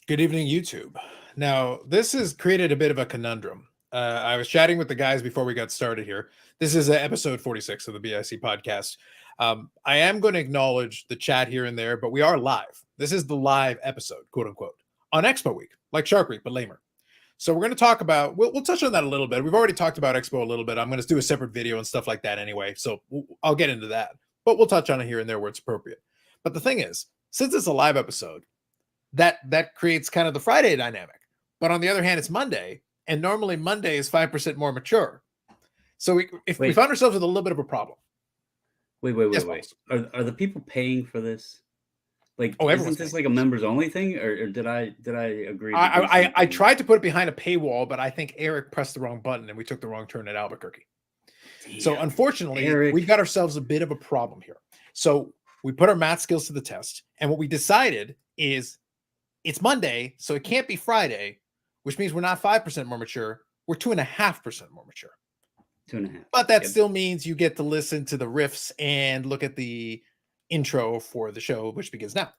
Good evening, YouTube. Now, this has created a bit of a conundrum. I was chatting with the guys before we got started here. This is episode 46 of the BIC podcast. I am going to acknowledge the chat here and there, but we are live. This is the live episode, quote unquote, on Expo Week, like Shark Week, but lamer. So we're going to talk about, we'll touch on that a little bit. We've already talked about Expo a little bit. I'm going to do a separate video and stuff like that anyway. So I'll get into that, but we'll touch on it here and there where it's appropriate. But the thing is, since it's a live episode, that creates kind of the Friday dynamic. But on the other hand, it's Monday, and normally Monday is 5% more mature. So we found ourselves with a little bit of a problem. Wait. Are the people paying for this? Like, isn't this like a members only thing, or did I agree? I tried to put it behind a paywall, but I think Eric pressed the wrong button and we took the wrong turn at Albuquerque. Damn, so unfortunately, Eric, we've got ourselves a bit of a problem here. So we put our math skills to the test, and what we decided is it's Monday, so it can't be Friday, which means we're not 5% more mature. We're 2.5% more mature. 2.5. But that still means you get to listen to the riffs and look at the intro for the show, which begins now.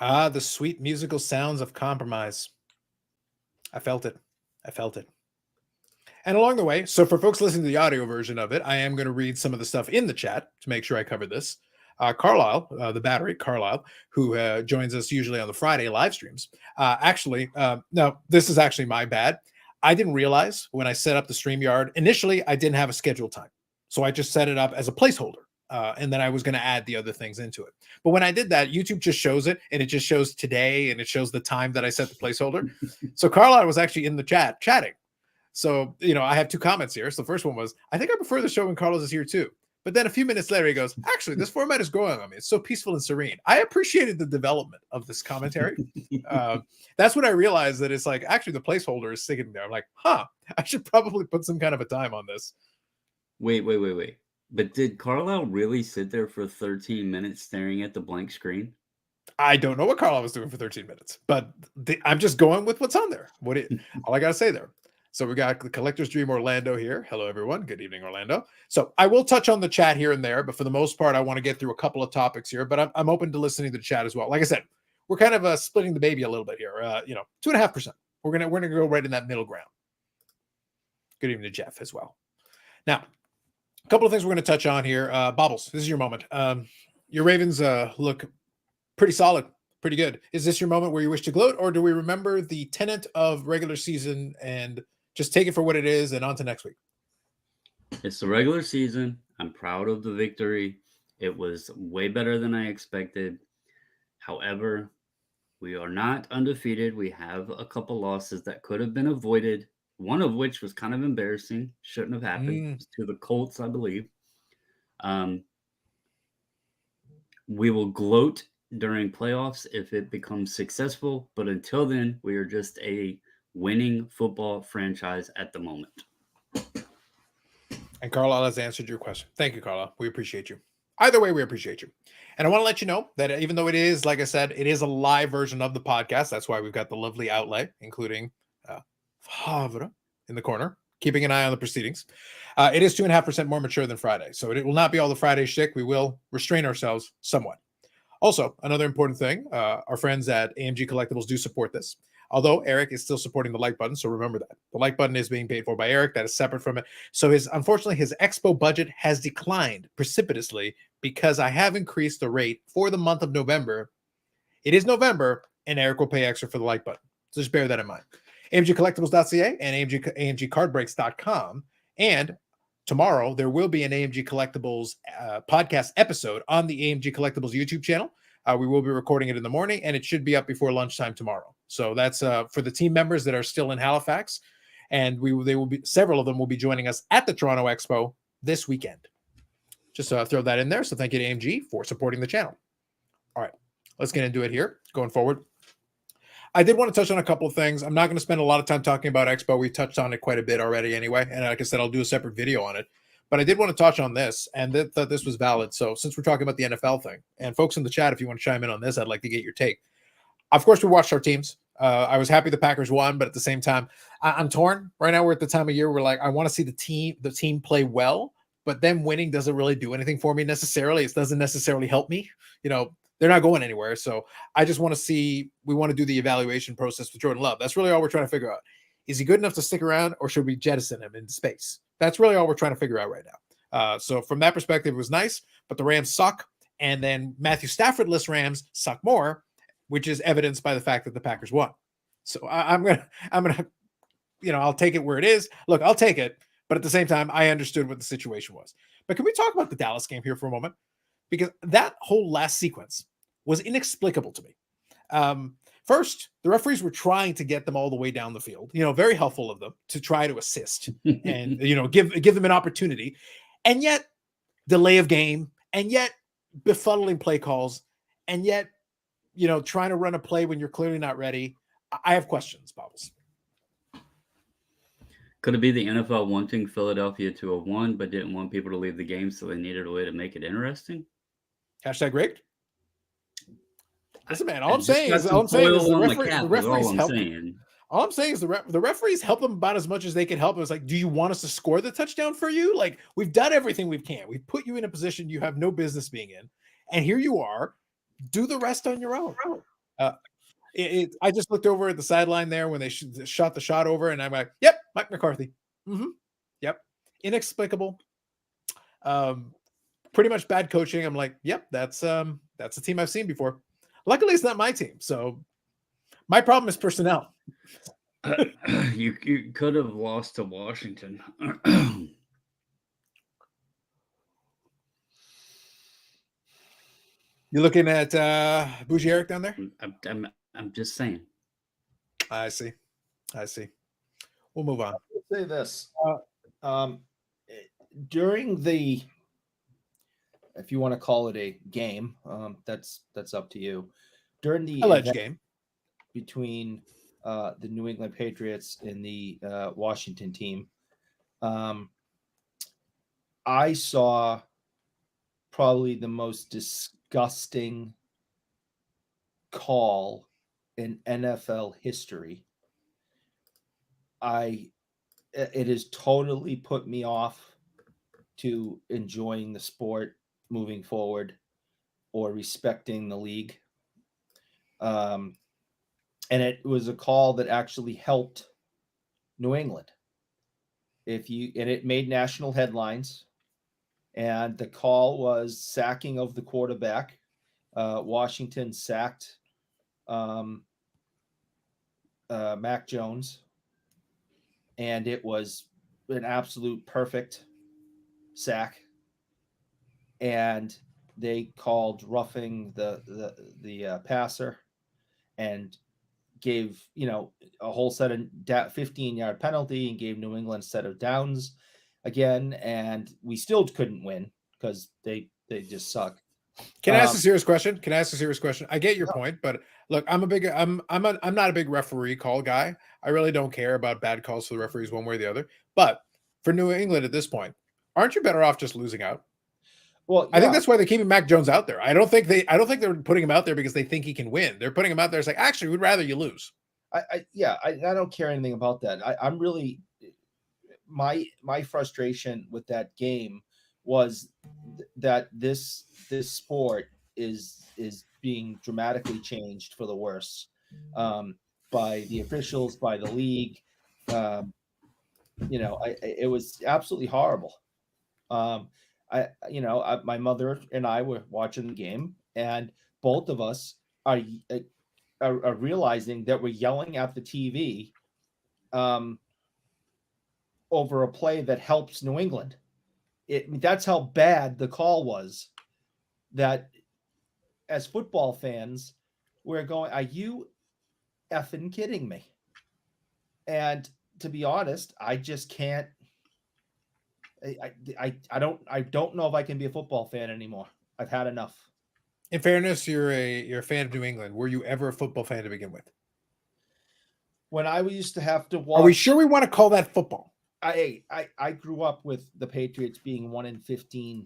Ah, the sweet musical sounds of compromise. I felt it. And along the way, so for folks listening to the audio version of it, I am going to read some of the stuff in the chat to make sure I cover this. Carlisle, the battery, Carlisle, who joins us usually on the Friday live streams. No, this is actually my bad. I didn't realize when I set up the StreamYard, initially I didn't have a scheduled time. So I just set it up as a placeholder. And then I was going to add the other things into it. But when I did that, YouTube just shows it, and it just shows today, and it shows the time that I set the placeholder. So Carlisle was actually in the chat chatting. So, I have two comments here. So the first one was, I think I prefer the show when Carlos is here too. But then a few minutes later, he goes, actually, this format is growing on me. It's so peaceful and serene. I appreciated the development of this commentary. That's when I realized that it's like, actually, the placeholder is sitting there. I'm like, I should probably put some kind of a time on this. Wait. But did Carlisle really sit there for 13 minutes staring at the blank screen? I don't know what Carlisle was doing for 13 minutes, but I'm just going with what's on there. All I got to say there. So we got the Collector's Dream Orlando here. Hello, everyone. Good evening, Orlando. So I will touch on the chat here and there, but for the most part, I want to get through a couple of topics here, but I'm open to listening to the chat as well. Like I said, we're kind of splitting the baby a little bit here. 2.5%. We're gonna go right in that middle ground. Good evening to Jeff as well. Now, a couple of things we're going to touch on here. Bobbles, this is your moment. Your Ravens look pretty solid, pretty good. Is this your moment where you wish to gloat, or do we remember the tenet of regular season and just take it for what it is and on to next week? It's the regular season. I'm proud of the victory. It was way better than I expected. However, we are not undefeated. We have a couple losses that could have been avoided. One of which was kind of embarrassing. Shouldn't have happened. To the Colts, I believe. We will gloat during playoffs if it becomes successful. But until then, we are just a winning football franchise at the moment. And Carlisle has answered your question. Thank you, Carlisle. We appreciate you. Either way, we appreciate you. And I want to let you know that even though it is, like I said, it is a live version of the podcast. That's why we've got the lovely outlay, including Havre in the corner, keeping an eye on the proceedings. It is 2.5% more mature than Friday. So it will not be all the Friday shtick. We will restrain ourselves somewhat. Also, another important thing, our friends at AMG Collectibles do support this. Although Eric is still supporting the like button, so remember that. The like button is being paid for by Eric. That is separate from it. So unfortunately, his Expo budget has declined precipitously because I have increased the rate for the month of November. It is November, and Eric will pay extra for the like button. So just bear that in mind. AMGcollectibles.ca and AMGcardbreaks.com. And tomorrow, there will be an AMG Collectibles podcast episode on the AMG Collectibles YouTube channel. We will be recording it in the morning, and it should be up before lunchtime tomorrow. So that's for the team members that are still in Halifax. And several of them will be joining us at the Toronto Expo this weekend. Just throw that in there. So thank you to AMG for supporting the channel. All right, let's get into it here going forward. I did want to touch on a couple of things. I'm not going to spend a lot of time talking about Expo. We touched on it quite a bit already anyway. And like I said, I'll do a separate video on it. But I did want to touch on this, and thought this was valid. So since we're talking about the NFL thing, and folks in the chat, if you want to chime in on this, I'd like to get your take. Of course, we watched our teams. I was happy the Packers won, but at the same time, I'm torn. Right now, we're at the time of year where like I want to see the team play well, but them winning doesn't really do anything for me necessarily. It doesn't necessarily help me. They're not going anywhere. So I just want to see. We want to do the evaluation process with Jordan Love. That's really all we're trying to figure out. Is he good enough to stick around, or should we jettison him into space? That's really all we're trying to figure out right now. So from that perspective, it was nice, but the Rams suck. And then Matthew Stafford-less Rams suck more, which is evidenced by the fact that the Packers won. So I'm gonna, I'll take it where it is. Look, I'll take it, but at the same time, I understood what the situation was. But can we talk about the Dallas game here for a moment? Because that whole last sequence was inexplicable to me. First, the referees were trying to get them all the way down the field. Very helpful of them to try to assist and give them an opportunity, and yet delay of game, and yet befuddling play calls, and yet trying to run a play when you're clearly not ready. I have questions, Bobbles. Could it be the NFL wanting Philadelphia to have won, but didn't want people to leave the game, so they needed a way to make it interesting? #rigged. Listen, man, all I'm saying is the referees help. All I'm saying is the referees help them about as much as they can help. It was like, do you want us to score the touchdown for you? Like, we've done everything we can. We've put you in a position you have no business being in, and here you are. Do the rest on your own. I just looked over at the sideline there when they shot the shot over, and I'm like, yep, Mike McCarthy. Yep, inexplicable. Pretty much bad coaching. I'm like, yep, that's a team I've seen before. Luckily, it's not my team, so my problem is personnel. You could have lost to Washington. You're looking at Bougie Eric down there? I'm just saying. I see. We'll move on. I'll say this. During the, if you want to call it a game, that's up to you. During the alleged game between the New England Patriots and the Washington team, I saw probably the most disgusting call in NFL history. It has totally put me off to enjoying the sport moving forward or respecting the league. And it was a call that actually helped New England. And it made national headlines, and the call was sacking of the quarterback. Washington sacked Mac Jones, and it was an absolute perfect sack. And they called roughing the passer and gave a whole set of 15-yard penalty and gave New England a set of downs again, and we still couldn't win because they just suck. Can I ask a serious question? I get your point, but look, I'm not a big referee call guy. I really don't care about bad calls for the referees one way or the other. But for New England at this point, aren't you better off just losing out? Well, yeah. I think that's why they're keeping Mac Jones out there. I don't think they're putting him out there because they think he can win. They're putting him out there. It's like, actually, we'd rather you lose. I don't care anything about that. I'm really, my frustration with that game was that this sport is being dramatically changed for the worse by the officials, by the league. It was absolutely horrible. My mother and I were watching the game, and both of us are realizing that we're yelling at the TV over a play that helps New England. That's how bad the call was. That as football fans, we're going, are you effing kidding me? And to be honest, I just can't. I don't know if I can be a football fan anymore. I've had enough. In fairness, you're a fan of New England. Were you ever a football fan to begin with? When I used to have to watch, are we sure we want to call that football? I grew up with the Patriots being 1-15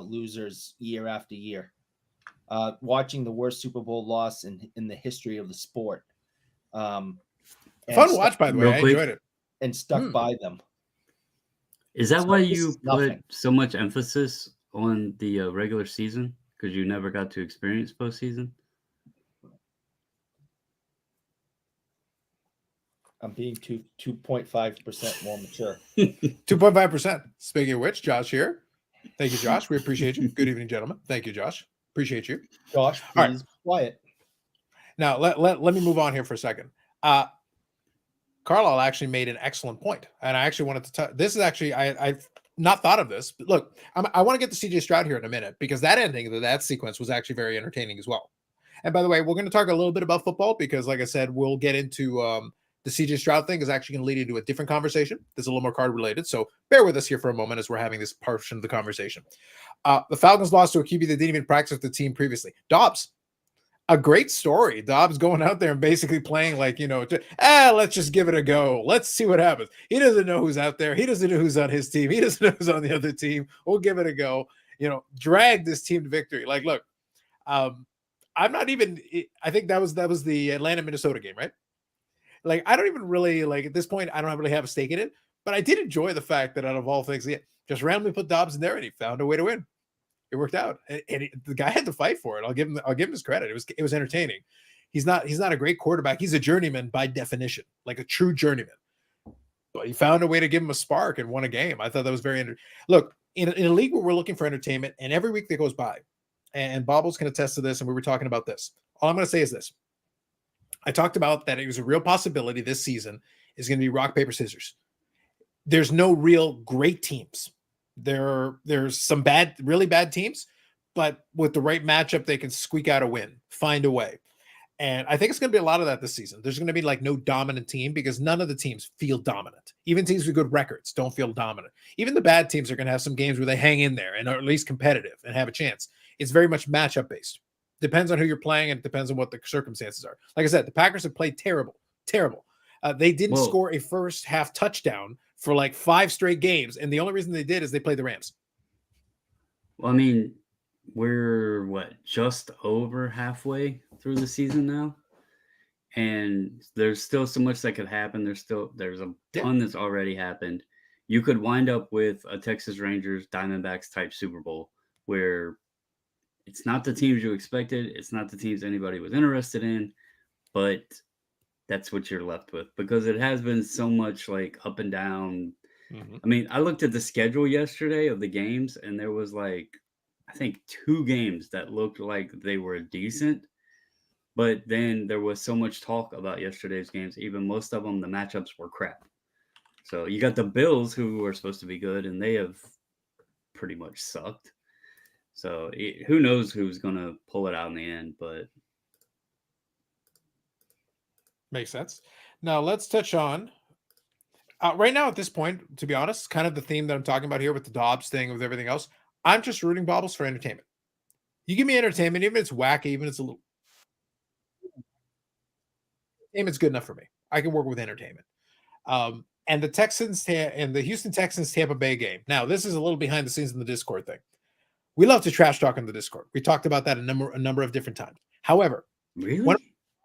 losers year after year. Watching the worst Super Bowl loss in the history of the sport. Fun And watch, by the way. Real I quick. enjoyed it. and stuck Hmm. by them. Is that So why this you is put nothing. so much emphasis on the regular season? Because you never got to experience postseason? I'm being 2.5% more mature. 2.5%. Speaking of which, Josh here. Thank you, Josh. We appreciate you. Good evening, gentlemen. Thank you, Josh. Appreciate you. Josh, All right. please be quiet. Now, let me move on here for a second. Carlisle actually made an excellent point, and I actually wanted to this is actually I've not thought of this, but look, I want to get to CJ Stroud here in a minute because that ending, that sequence was actually very entertaining as well. And by the way, we're going to talk a little bit about football because, like I said, we'll get into the CJ Stroud thing is actually going to lead into a different conversation that's a little more card related. So bear with us here for a moment as we're having this portion of the conversation. The Falcons lost to a QB that didn't even practice with the team previously. Dobbs. A great story. Dobbs going out there and basically playing like, let's just give it a go. Let's see what happens. He doesn't know who's out there. He doesn't know who's on his team. He doesn't know who's on the other team. We'll give it a go. Drag this team to victory. Like, look, I'm not even. I think that was the Atlanta Minnesota game, right? Like, I don't even really like at this point. I don't really have a stake in it, but I did enjoy the fact that out of all things, just randomly put Dobbs in there and he found a way to win. It worked out, and the guy had to fight for it. I'll give him his credit. It was entertaining. He's not a great quarterback. He's a journeyman by definition, like a true journeyman. But he found a way to give him a spark and won a game. I thought that was very look in a league where we're looking for entertainment, and every week that goes by, and Bobbles can attest to this, and we were talking about this. All I'm going to say is this: I talked about that it was a real possibility this season is going to be rock paper scissors. There's no real great teams. There's some really bad teams, but with the right matchup, they can squeak out a win, find a way. And I think it's going to be a lot of that this season. There's going to be like no dominant team because none of the teams feel dominant. Even teams with good records don't feel dominant. Even the bad teams are going to have some games where they hang in there and are at least competitive and have a chance. It's very much matchup based. Depends on who you're playing and it depends on what the circumstances are. Like I said, the Packers have played terrible. They didn't score a first half touchdown for like 5 straight games. And the only reason they did is they played the Rams. Well, I mean, we're just over halfway through the season now. And there's still so much that could happen. There's a ton that's already happened. You could wind up with a Texas Rangers Diamondbacks type Super Bowl where it's not the teams you expected. It's not the teams anybody was interested in, but that's what you're left with because it has been so much like up and down. Mm-hmm. I mean, I looked at the schedule yesterday of the games and there was I think 2 games that looked like they were decent, but then there was so much talk about yesterday's games. Even most of them, the matchups were crap. So you got the Bills who are supposed to be good and they have pretty much sucked. So who knows who's going to pull it out in the end, but makes sense. Now let's touch on right now at this point, to be honest, kind of the theme that I'm talking about here with the Dobbs thing, with everything else. I'm just rooting Bobbles for entertainment. You give me entertainment, even if it's wacky, even if it's a little. Entertainment's good enough for me. I can work with entertainment. And the Texans and the Houston Texans Tampa Bay game. Now, this is a little behind the scenes in the Discord thing. We love to trash talk in the Discord. We talked about that a number of different times. However, one of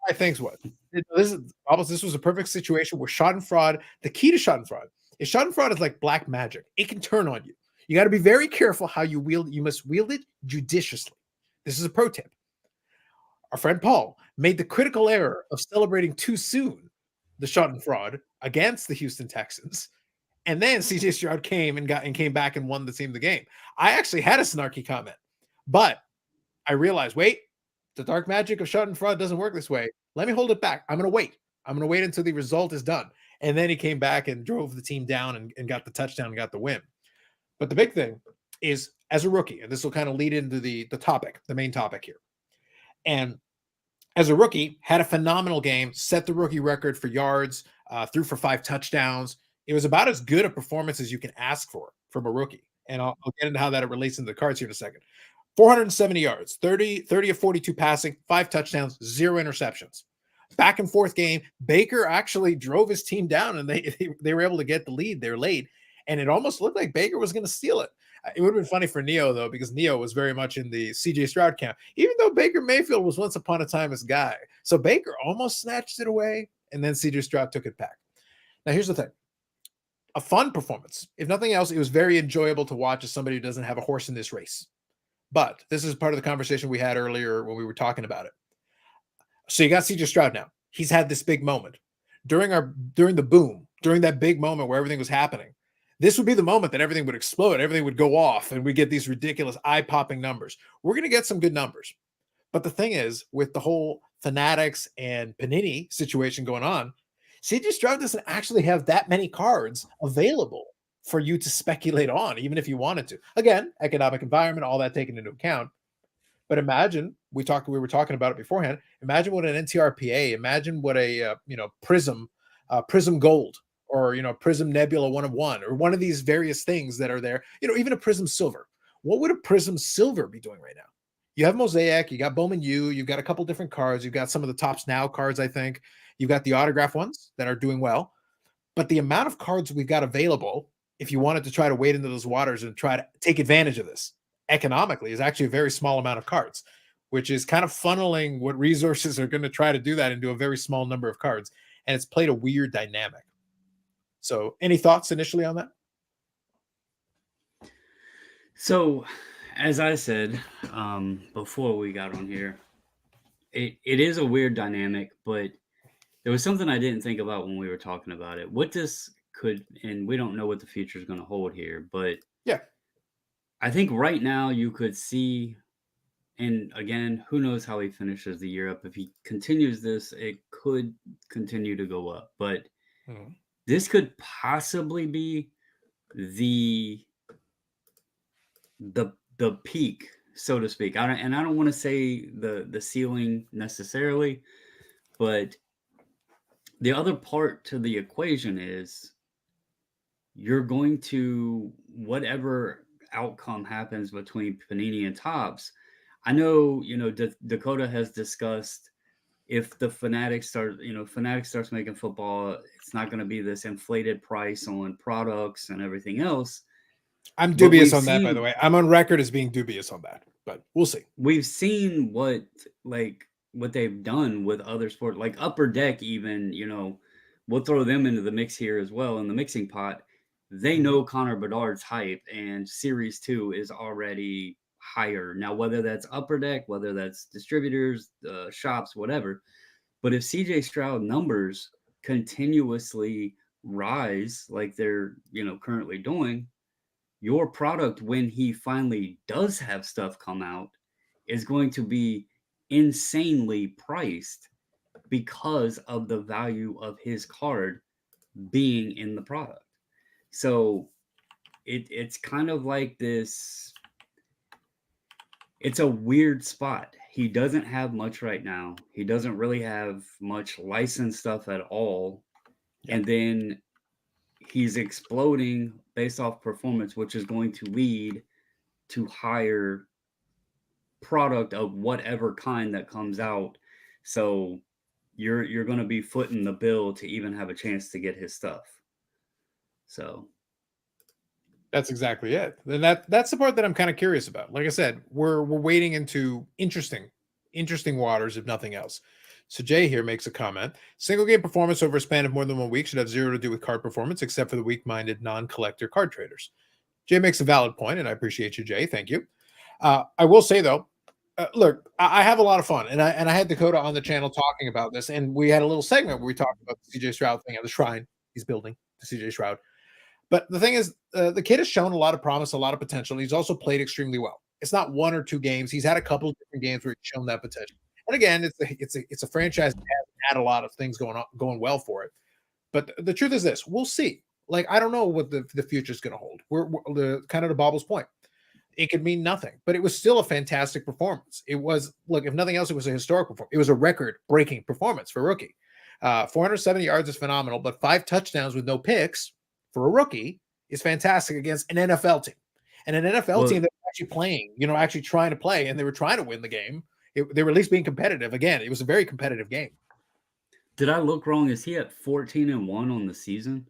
my things was this was a perfect situation where Schadenfreude. The key to Schadenfreude is like black magic. It can turn on you. You got to be very careful how you wield. You must wield it judiciously. This is a pro tip. Our friend Paul made the critical error of celebrating too soon the Schadenfreude against the Houston Texans. And then CJ Stroud came back and won the game. I actually had a snarky comment, but I realized, wait, the dark magic of Schadenfreude doesn't work this way. Let me hold it back. I'm going to wait. I'm going to wait until the result is done. And then he came back and drove the team down and got the touchdown and got the win. But the big thing is, as a rookie, and this will kind of lead into the main topic here. And as a rookie, had a phenomenal game, set the rookie record for yards, threw for 5 touchdowns. It was about as good a performance as you can ask for from a rookie. And I'll get into how that relates into the cards here in a second. 470 yards, 30 of 42 passing, 5 touchdowns, 0 interceptions. back and forth game. Baker actually drove his team down, and they were able to get the lead there late, and it almost looked like Baker was going to steal it. It would have been funny for Neo, though, because Neo was very much in the CJ Stroud camp, even though Baker Mayfield was once upon a time his guy. So Baker almost snatched it away, and then CJ Stroud took it back. Now, here's the thing. A fun performance. If nothing else, it was very enjoyable to watch as somebody who doesn't have a horse in this race. But this is part of the conversation we had earlier when we were talking about it. So you got CJ Stroud now. He's had this big moment. During the boom, during that big moment where everything was happening, this would be the moment that everything would explode, everything would go off, and we get these ridiculous eye-popping numbers. We're going to get some good numbers. But the thing is, with the whole Fanatics and Panini situation going on, CJ Stroud doesn't actually have that many cards available for you to speculate on, even if you wanted to. Again, economic environment, all that taken into account. But imagine, we were talking about it beforehand. Imagine what an NTRPA, imagine what a Prism Gold, or Prism Nebula 1 of 1, or one of these various things that are there, even a Prism Silver. What would a Prism Silver be doing right now? You have Mosaic, you got Bowman U, you've got a couple different cards, you've got some of the Tops Now cards, I think. You've got the autograph ones that are doing well. But the amount of cards we've got available, if you wanted to try to wade into those waters and try to take advantage of this economically, is actually a very small amount of cards, which is kind of funneling what resources are going to try to do that into a very small number of cards. And it's played a weird dynamic. So any thoughts initially on that? So, as I said before we got on here, it is a weird dynamic, but there was something I didn't think about when we were talking about it. What this could, and we don't know what the future is going to hold here, but yeah, I think right now you could see, and again, who knows how he finishes the year up. If he continues this, it could continue to go up, but this could possibly be the peak, so to speak. I don't want to say the ceiling necessarily, but the other part to the equation is you're going to, whatever outcome happens between Panini and Topps. I know, Dakota has discussed, if the Fanatics starts making football, it's not going to be this inflated price on products and everything else. I'm dubious on that, by the way. I'm on record as being dubious on that, but we'll see. We've seen what they've done with other sports, like Upper Deck even, we'll throw them into the mix here as well in the mixing pot. They know Connor Bedard's hype, and Series 2 is already higher. Now, whether that's Upper Deck, whether that's distributors, shops, whatever. But if CJ Stroud numbers continuously rise like they're, currently doing, your product, when he finally does have stuff come out, is going to be insanely priced because of the value of his card being in the product. So it's kind of like this. It's a weird spot. He doesn't have much right now. He doesn't really have much licensed stuff at all. Yeah. And then he's exploding based off performance, which is going to lead to higher product of whatever kind that comes out. So you're going to be footing the bill to even have a chance to get his stuff. So that's exactly it. And that's the part that I'm kind of curious about. Like I said, we're wading into interesting waters, if nothing else. So Jay here makes a comment. Single game performance over a span of more than 1 week should have zero to do with card performance, except for the weak-minded non-collector card traders. Jay makes a valid point, and I appreciate you, Jay. Thank you. I will say, though, look, I have a lot of fun, and I had Dakota on the channel talking about this, and we had a little segment where we talked about the CJ Stroud thing at the shrine he's building, the CJ Stroud. But the thing is, the kid has shown a lot of promise, a lot of potential. He's also played extremely well. It's not 1 or 2 games. He's had a couple of different games where he's shown that potential. And again, it's a franchise that hasn't had a lot of things going well for it. But the truth is this: we'll see. Like, I don't know what the future is going to hold. We're the kind of to Bobbles' point. It could mean nothing, but it was still a fantastic performance. It was, look, if nothing else, it was a historical performance. It was a record-breaking performance for a rookie. 470 yards is phenomenal, but 5 touchdowns with no picks for a rookie is fantastic against an NFL team. And an NFL team that was actually playing, actually trying to play, and they were trying to win the game. They were at least being competitive. Again, it was a very competitive game. Did I look wrong? Is he at 14-1 on the season?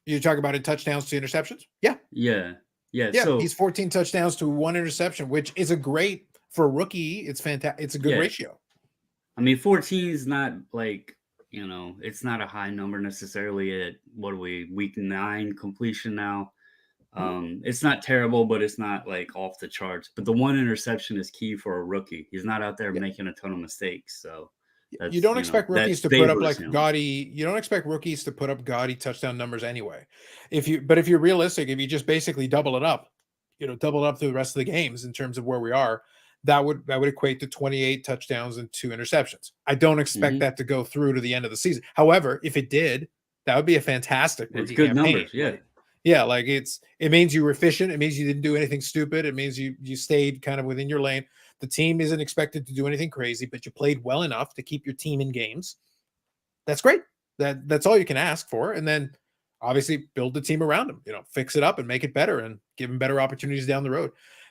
You talk about it touchdowns to interceptions? Yeah. Yeah. Yeah. Yeah. So He's 14 touchdowns to 1 interception, which is a great for a rookie. It's fantastic. It's a good Yeah. ratio. I mean, 14 is not like, it's not a high number necessarily at what are we, week 9 completion now. It's not terrible, but it's not like off the charts. But the 1 interception is key for a rookie. He's not out there Yeah. making a ton of mistakes. So You don't expect that rookies to put up favors like him. gaudy. You don't expect rookies to put up gaudy touchdown numbers anyway. If you're realistic, if you just basically double it up through the rest of the games in terms of where we are, that would equate to 28 touchdowns and 2 interceptions. I don't expect that to go through to the end of the season. However, if it did, that would be a fantastic It's rookie good campaign. numbers, yeah. Like it means you were efficient. It means you didn't do anything stupid. It means you stayed kind of within your lane. The team isn't expected to do anything crazy, but you played well enough to keep your team in games. That's great. That's all you can ask for. And then obviously build the team around him, fix it up and make it better and give him better opportunities down the road.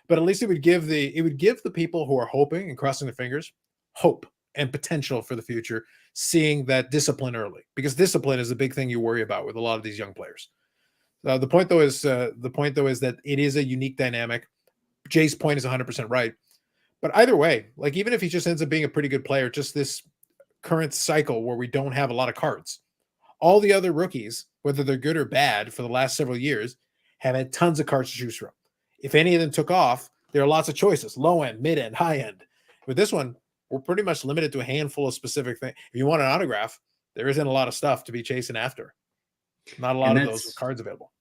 But at least it would give the people who are hoping and crossing their fingers hope and potential for the future, seeing that discipline early, because discipline is a big thing you worry about with a lot of these young players. The point though is that it is a unique dynamic. Jay's point is 100% right. But either way, like even if he just ends up being a pretty good player, just this current cycle where we don't have a lot of cards, all the other rookies, whether they're good or bad for the last several years, have had tons of cards to choose from. If any of them took off, there are lots of choices: low end, mid end, high end. With this one, we're pretty much limited to a handful of specific things. If you want an autograph, there isn't a lot of stuff to be chasing after. Not a lot of those with cards available.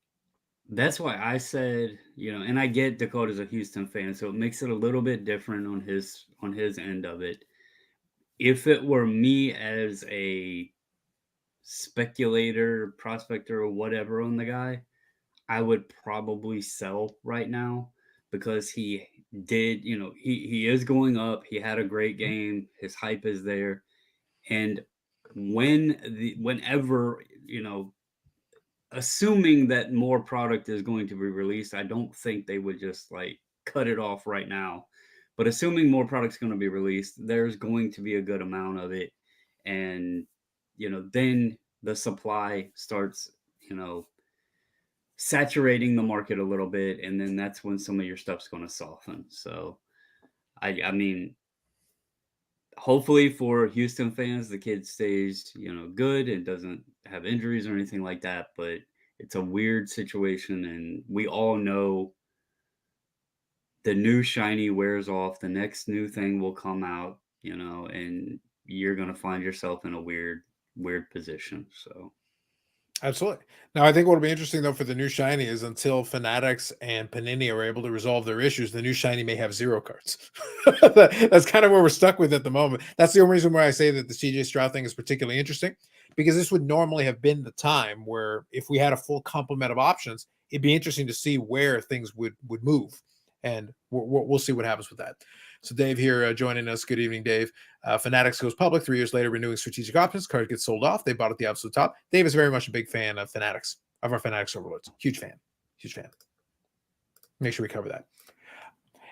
That's why I said, and I get Dakota's a Houston fan, so it makes it a little bit different on his end of it. If it were me as a speculator, prospector, or whatever on the guy, I would probably sell right now because he did, he is going up. He had a great game. His hype is there. And whenever, assuming that more product is going to be released, I don't think they would just like cut it off right now. But assuming more product's going to be released, there's going to be a good amount of it. And, then the supply starts, saturating the market a little bit. And then that's when some of your stuff's going to soften. So, I mean, hopefully for Houston fans, the kid stays, good and doesn't have injuries or anything like that. But it's a weird situation, and we all know the new shiny wears off. The next new thing will come out, and you're going to find yourself in a weird position. So. Absolutely. Now, I think what will be interesting, though, for the new shiny is until Fanatics and Panini are able to resolve their issues, the new shiny may have 0 cards. That's kind of where we're stuck with at the moment. That's the only reason why I say that the CJ Stroud thing is particularly interesting, because this would normally have been the time where if we had a full complement of options, it'd be interesting to see where things would move. And we'll see what happens with that. So Dave here joining us. Good evening, Dave. Fanatics goes public 3 years later, renewing strategic options. Card gets sold off. They bought at the absolute top. Dave is very much a big fan of Fanatics, of our Fanatics overlords. Huge fan. Make sure we cover that.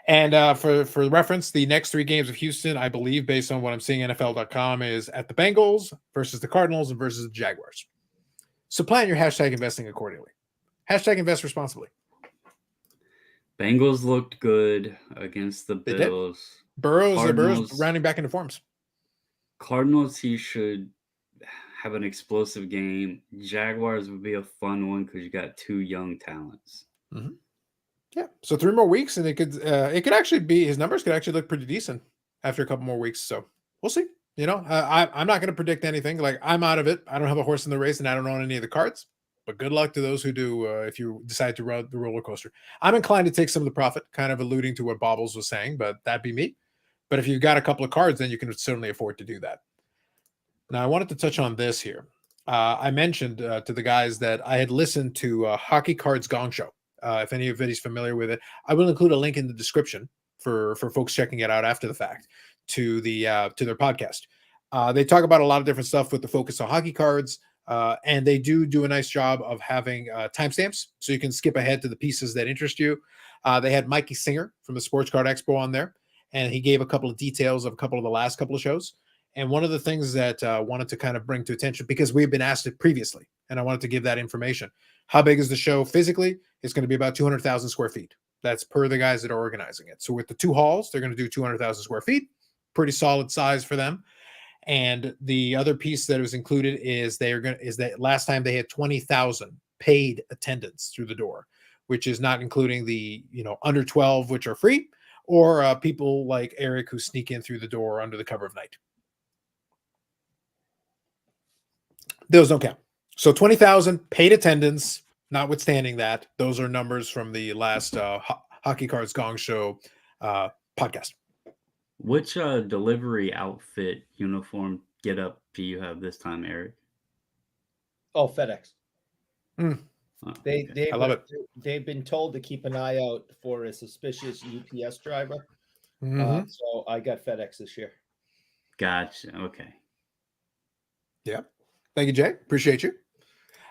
And for reference, the next 3 games of Houston, I believe, based on what I'm seeing NFL.com, is at the Bengals versus the Cardinals and versus the Jaguars. So plan your hashtag investing accordingly. Hashtag invest responsibly. Bengals looked good against the Bills. Burrow's rounding back into forms. Cardinals, he should have an explosive game. Jaguars would be a fun one because you got 2 young talents. Mm-hmm. Yeah. So 3 more weeks, and it could actually be, his numbers could actually look pretty decent after a couple more weeks. So we'll see. I'm not going to predict anything. Like, I'm out of it. I don't have a horse in the race, and I don't own any of the cards. But good luck to those who do if you decide to ride the roller coaster. I'm inclined to take some of the profit, kind of alluding to what Bobbles was saying, but that'd be me. But if you've got a couple of cards, then you can certainly afford to do that. Now, I wanted to touch on this here. I mentioned to the guys that I had listened to Hockey Cards Gongshow. If anybody's familiar with it, I will include a link in the description for folks checking it out after the fact to their podcast. They talk about a lot of different stuff with the focus on hockey cards. And they do a nice job of having timestamps, so you can skip ahead to the pieces that interest you. They had Mikey Singer from the Sports Card Expo on there, and he gave a couple of details of a couple of the last couple of shows. And one of the things that I wanted to kind of bring to attention, because we've been asked it previously, and I wanted to give that information. How big is the show physically? It's going to be about 200,000 square feet. That's per the guys that are organizing it. So with the 2 halls, they're going to do 200,000 square feet. Pretty solid size for them. And the other piece that was included is that last time they had 20,000 paid attendance through the door, which is not including the under 12, which are free, or people like Eric who sneak in through the door under the cover of night. Those don't count. So 20,000 paid attendance, notwithstanding that, those are numbers from the last Hockey Cards Gongshow podcast. Which delivery outfit uniform get up do you have this time, Eric? Oh, FedEx. Oh, I love it. They've been told to keep an eye out for a suspicious UPS driver. Mhm. So I got FedEx this year. Gotcha. Okay. Yeah. Thank you, Jay. Appreciate you.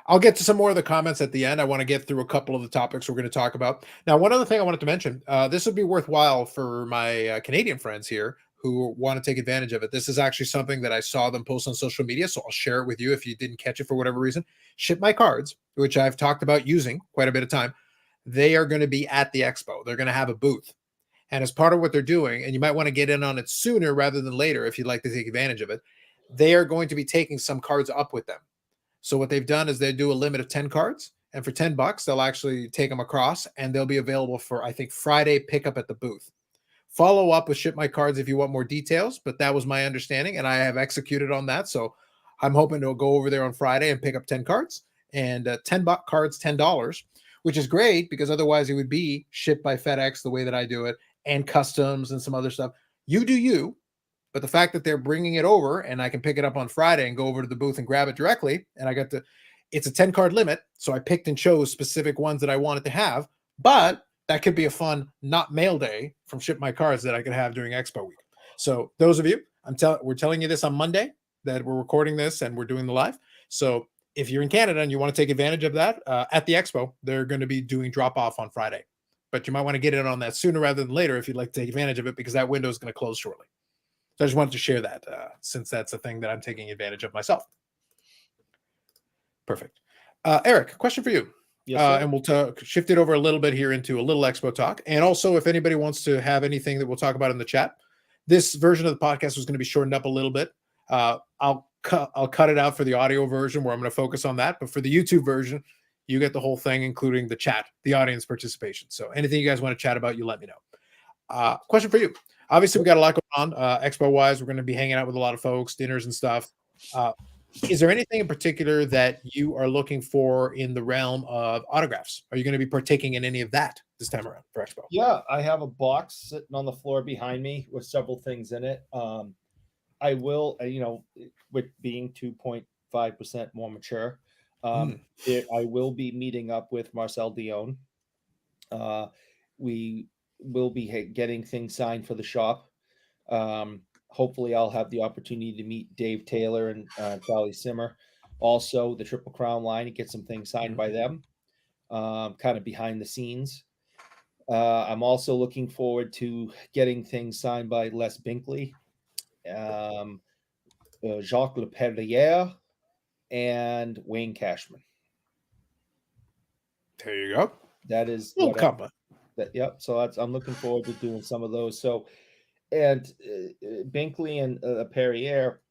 I'll get to some more of the comments at the end. I want to get through a couple of the topics we're going to talk about. Now, one other thing I wanted to mention, this would be worthwhile for my Canadian friends here who want to take advantage of it. This is actually something that I saw them post on social media, so I'll share it with you if you didn't catch it for whatever reason. Ship My Cards, which I've talked about using quite a bit of time. They are going to be at the expo. They're going to have a booth. And as part of what they're doing, and you might want to get in on it sooner rather than later if you'd like to take advantage of it, they are going to be taking some cards up with them. So what they've done is they do a limit of 10 cards, and for $10, they'll actually take them across, and they'll be available for, I think, Friday pickup at the booth. Follow up with Ship My Cards if you want more details, but that was my understanding, and I have executed on that. So I'm hoping to go over there on Friday and pick up 10 cards, and 10 cards, $10, which is great because otherwise it would be shipped by FedEx the way that I do it, and customs and some other stuff. You do you. But the fact that they're bringing it over and I can pick it up on Friday and go over to the booth and grab it directly, and it's a 10 card limit. So I picked and chose specific ones that I wanted to have, but that could be a fun, not mail day from Ship My Cards that I could have during Expo week. So those of you, we're telling you this on Monday that we're recording this and we're doing the live. So if you're in Canada and you want to take advantage of that at the Expo, they're going to be doing drop off on Friday, but you might want to get in on that sooner rather than later if you'd like to take advantage of it, because that window is going to close shortly. So I just wanted to share that since that's a thing that I'm taking advantage of myself. Perfect. Eric, question for you. Yes, and we'll shift it over a little bit here into a little Expo talk. And also, if anybody wants to have anything that we'll talk about in the chat, this version of the podcast was going to be shortened up a little bit. I'll cut it out for the audio version where I'm going to focus on that. But for the YouTube version, you get the whole thing, including the chat, the audience participation. So anything you guys want to chat about, you let me know. Question for you. Obviously, we got a lot going on Expo-wise. We're going to be hanging out with a lot of folks, dinners and stuff. Is there anything in particular that you are looking for in the realm of autographs? Are you going to be partaking in any of that this time around for Expo? Yeah, I have a box sitting on the floor behind me with several things in it. I will, with being 2.5% more mature, I will be meeting up with Marcel Dion. We will be getting things signed for the shop. Hopefully I'll have the opportunity to meet Dave Taylor and Charlie Simmer. Also, the Triple Crown line, and get some things signed by them, kind of behind the scenes. I'm also looking forward to getting things signed by Les Binkley, Jacques Leperrier, and Wayne Cashman. There you go. That is Yep. So I'm looking forward to doing some of those. So, and Binkley and Perrier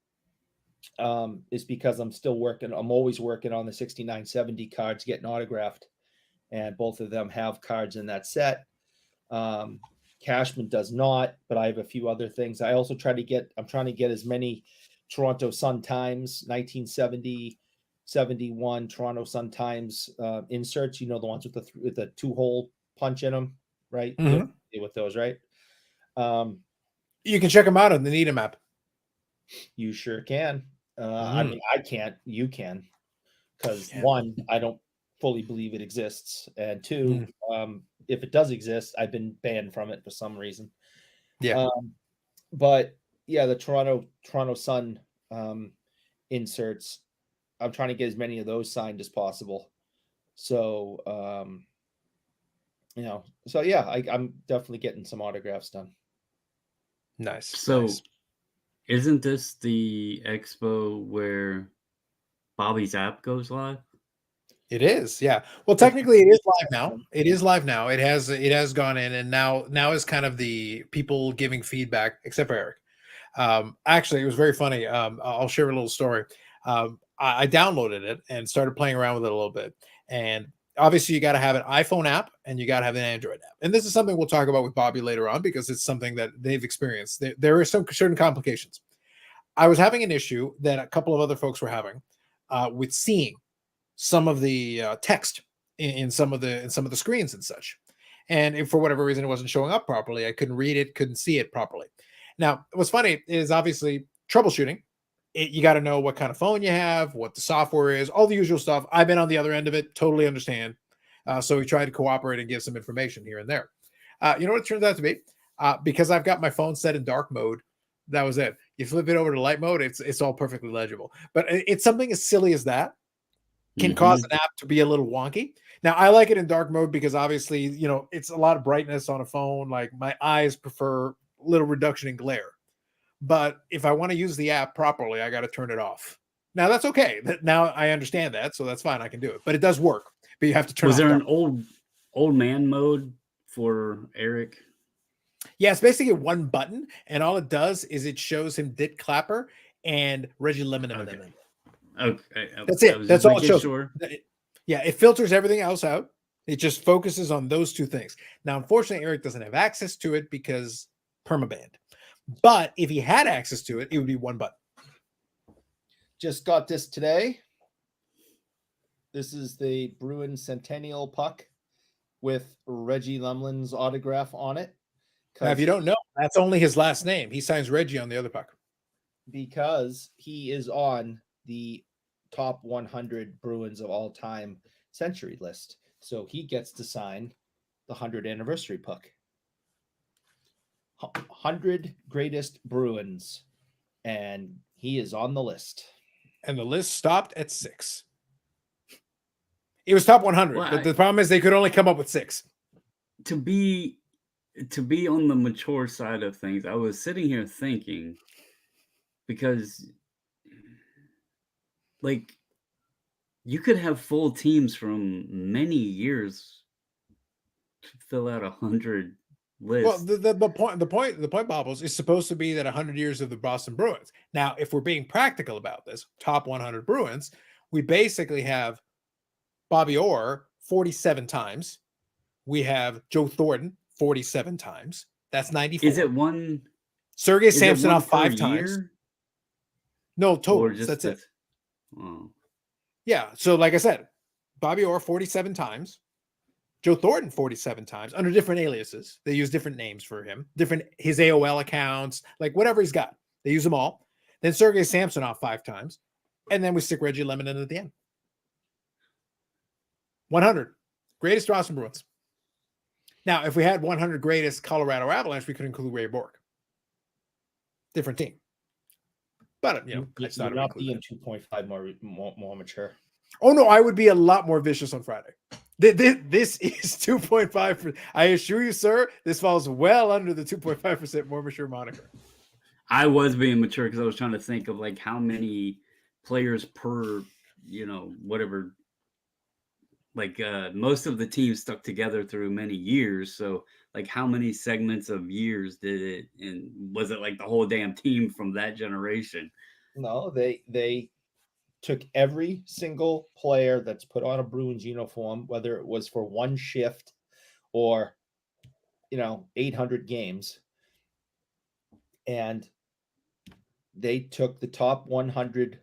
is because I'm always working on the 6970 cards, getting autographed, and both of them have cards in that set. Cashman does not, but I have a few other things. I also I'm trying to get as many Toronto Sun Times 1970, 71 Toronto Sun Times inserts, the ones with the 2-hole punch in them, right? Mm-hmm. With those, right? You can check them out on the Needham app. You sure can. I mean, I can't. You can, because one, I don't fully believe it exists, and two, if it does exist, I've been banned from it for some reason. Yeah. But yeah, the Toronto Sun inserts, I'm trying to get as many of those signed as possible. So, so yeah, I'm definitely getting some autographs done. Nice. So, nice. Isn't this the expo where Bobby's app goes live? It is, yeah. Well, technically, it is live now. It is live now. It has gone in, and now is kind of the people giving feedback, except for Eric. Actually, it was very funny. I'll share a little story. I downloaded it and started playing around with it a little bit. And obviously, you got to have an iPhone app and you got to have an Android app. And this is something we'll talk about with Bobby later on because it's something that they've experienced. There are some certain complications. I was having an issue that a couple of other folks were having with seeing some of the text in some of the screens and such. And if for whatever reason it wasn't showing up properly, I couldn't read it, couldn't see it properly. Now, what's funny is obviously troubleshooting. You got to know what kind of phone you have, what the software is, all the usual stuff. I've been on the other end of it, totally understand. So we tried to cooperate and give some information here and there. You know what it turns out to be? Because I've got my phone set in dark mode, that was it. You flip it over to light mode, it's all perfectly legible. But it's something as silly as that can cause an app to be a little wonky. Now, I like it in dark mode because obviously, it's a lot of brightness on a phone. Like my eyes prefer a little reduction in glare. But if I want to use the app properly, I got to turn it off. Now, that's okay. Now I understand that, so that's fine. I can do it. But it does work. But you have to turn it off. Was there an old man mode for Eric? Yeah, it's basically one button, and all it does is it shows him Dit Clapper and Reggie Lemon. Okay. That's it. That's all it shows. Sure. Yeah, it filters everything else out. It just focuses on those two things. Now, unfortunately, Eric doesn't have access to it because permabanned. But if he had access to it, it would be one button. Just got this today. This is the Bruin Centennial puck with Reggie Lemlin's autograph on it. Now, if you don't know, that's only his last name. He signs Reggie on the other puck. Because he is on the top 100 Bruins of all time century list. So he gets to sign the 100th anniversary puck. 100 greatest Bruins. And he is on the list. And the list stopped at 6. It was top 100. Well, but the problem is they could only come up with 6. To be on the mature side of things, I was sitting here thinking, because like you could have full teams from many years to fill out 100 lists. Well, the point, Bobbles, is supposed to be that 100 years of the Boston Bruins. Now, if we're being practical about this, top 100 Bruins, we basically have Bobby Orr 47 times. We have Joe Thornton 47 times. That's 94. Is it one? Sergei Samsonov 5 times. Year? No, total. That's it. Oh. Yeah. So, like I said, Bobby Orr 47 times. Joe Thornton 47 times under different aliases. They use different names for him, his AOL accounts, like whatever he's got. They use them all. Then Sergei Samsonov 5 times. And then we stick Reggie Lemon in at the end. 100 greatest Boston Bruins. Now, if we had 100 greatest Colorado Avalanche, we could include Ray Bork. Different team. But, you're not being 2.5 more mature. Oh, no, I would be a lot more vicious on Friday. This is 2.5. I assure you, sir, this falls well under the 2.5% more mature moniker. I was being mature because I was trying to think of like how many players per, whatever. Like most of the teams stuck together through many years. So like how many segments of years did it, and was it like the whole damn team from that generation? No, they took every single player that's put on a Bruins uniform, whether it was for one shift or, 800 games. And they took the top 100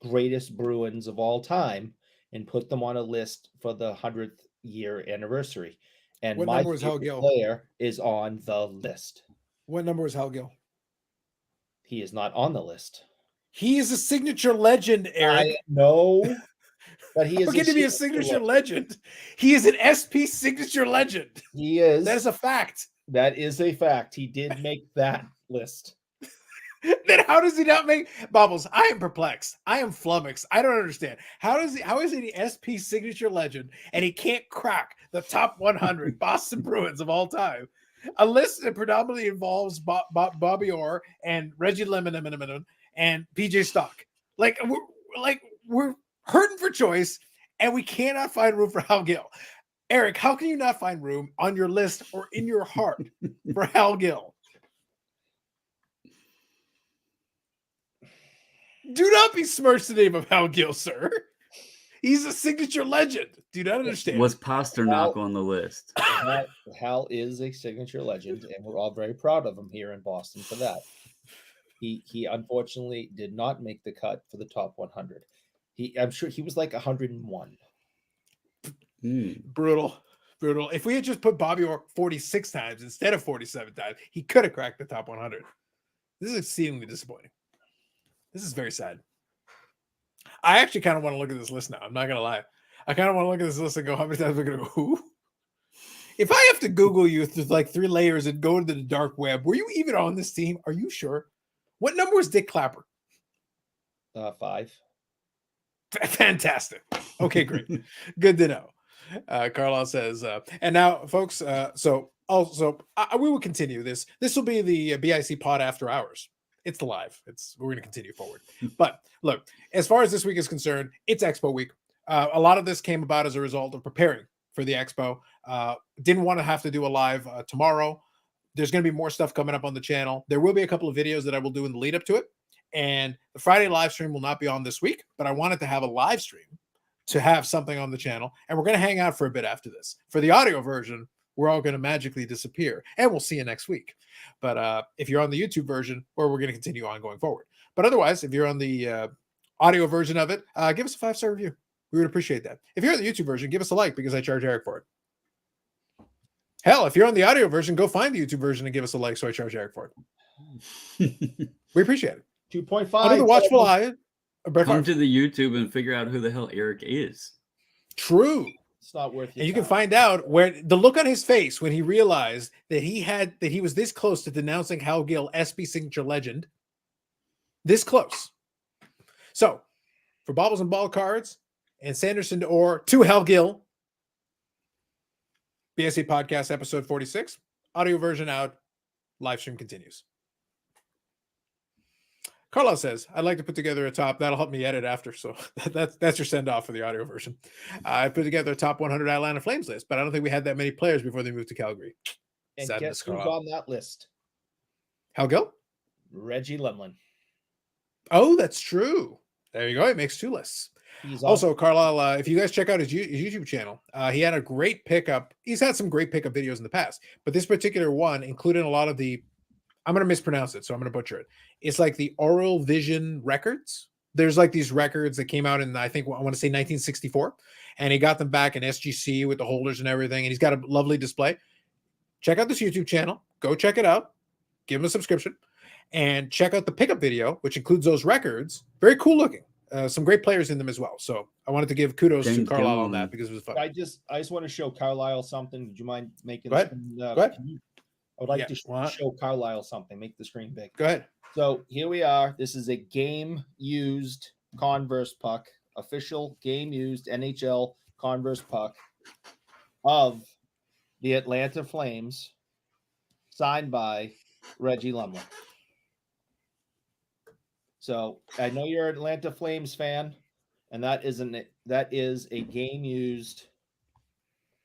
greatest Bruins of all time and put them on a list for the 100th year anniversary. And what my number is Hal Gill? Player is on the list. What number is Hal Gill? He is not on the list. He is a signature legend, Eric. No, but he is. How can he be a signature legend? He is an SP signature legend. He is. That is a fact. That is a fact. He did make that list. Then how does he not make Bobbles? I am perplexed. I am flummoxed. I don't understand. How is he an SP signature legend and he can't crack the top 100 Boston Bruins of all time? A list that predominantly involves Bobby Orr and Reggie Lemon and PJ Stock. We're hurting for choice, and we cannot find room for Hal Gill. Eric, how can you not find room on your list or in your heart for Hal Gill? Do not besmirch the name of Hal Gill, sir. He's a signature legend. Do not understand. Was Pasternak on the list? Hal is a signature legend, and we're all very proud of him here in Boston for that. He unfortunately did not make the cut for the top 100. I'm sure he was like 101. Brutal. If we had just put Bobby Orr 46 times instead of 47 times, he could have cracked the top 100. This is exceedingly disappointing. This is very sad. I actually kind of want to look at this list now. I'm not going to lie. I kind of want to look at this list and go, how many times are we going to go, who? If I have to Google you through like 3 layers and go into the dark web, were you even on this team? Are you sure? What number was Dick Clapper? 5. Fantastic. Okay, great. Good to know. Carlisle says, and now, folks, so also, we will continue this. This will be the BIC pod after hours. It's live. We're going to continue forward. But look, as far as this week is concerned, it's Expo week. A lot of this came about as a result of preparing for the Expo. Didn't want to have to do a live tomorrow. There's going to be more stuff coming up on the channel. There will be a couple of videos that I will do in the lead up to it. And the Friday live stream will not be on this week, but I wanted to have a live stream to have something on the channel. And we're going to hang out for a bit after this. For the audio version, we're all going to magically disappear. And we'll see you next week. But if you're on the YouTube version, we're going to continue on going forward. But otherwise, if you're on the audio version of it, give us a 5-star review. We would appreciate that. If you're on the YouTube version, give us a like because I charge Eric for it. Hell, if you're on the audio version, go find the YouTube version and give us a like so I charge Eric for it. We appreciate it. 2.5. Under the watchful eye. Come to the YouTube and figure out who the hell Eric is. True. It's not worth it. And you can find out where the look on his face when he realized that he was this close to denouncing Hal Gill, SB signature legend. This close. So, for Bobbles and Ball cards and Sanderson or to Hal Gill, BSC Podcast episode 46, audio version out, live stream continues. Carlos says, I'd like to put together a top. That'll help me edit after. So that's your send off for the audio version. I put together a top 100 Atlanta Flames list, but I don't think we had that many players before they moved to Calgary. And Sadness, guess who's Carlisle. on that list? Hal Gill? Reggie Lemlin. Oh, that's true. There you go. It makes 2 lists. He's Also, Carlisle, if you guys check out his YouTube channel, he had a great pickup. He's had some great pickup videos in the past, but this particular one included a lot of the, I'm going to mispronounce it, so I'm going to butcher it. It's like the Oral Vision records. There's like these records that came out in, I think, I want to say 1964, and he got them back in SGC with the holders and everything, and he's got a lovely display. Check out this YouTube channel. Go check it out. Give him a subscription, and check out the pickup video, which includes those records. Very cool looking. Some great players in them as well. So I wanted to give kudos to Carlisle on that because it was fun. I just want to show Carlisle something. Would you mind making? Go ahead. Go ahead. I would like to show Carlisle something. Make the screen big. Go ahead. So here we are. This is a game used Converse puck, official game used NHL Converse puck of the Atlanta Flames, signed by Reggie Lemlin. So I know you're an Atlanta Flames fan, and that is a game used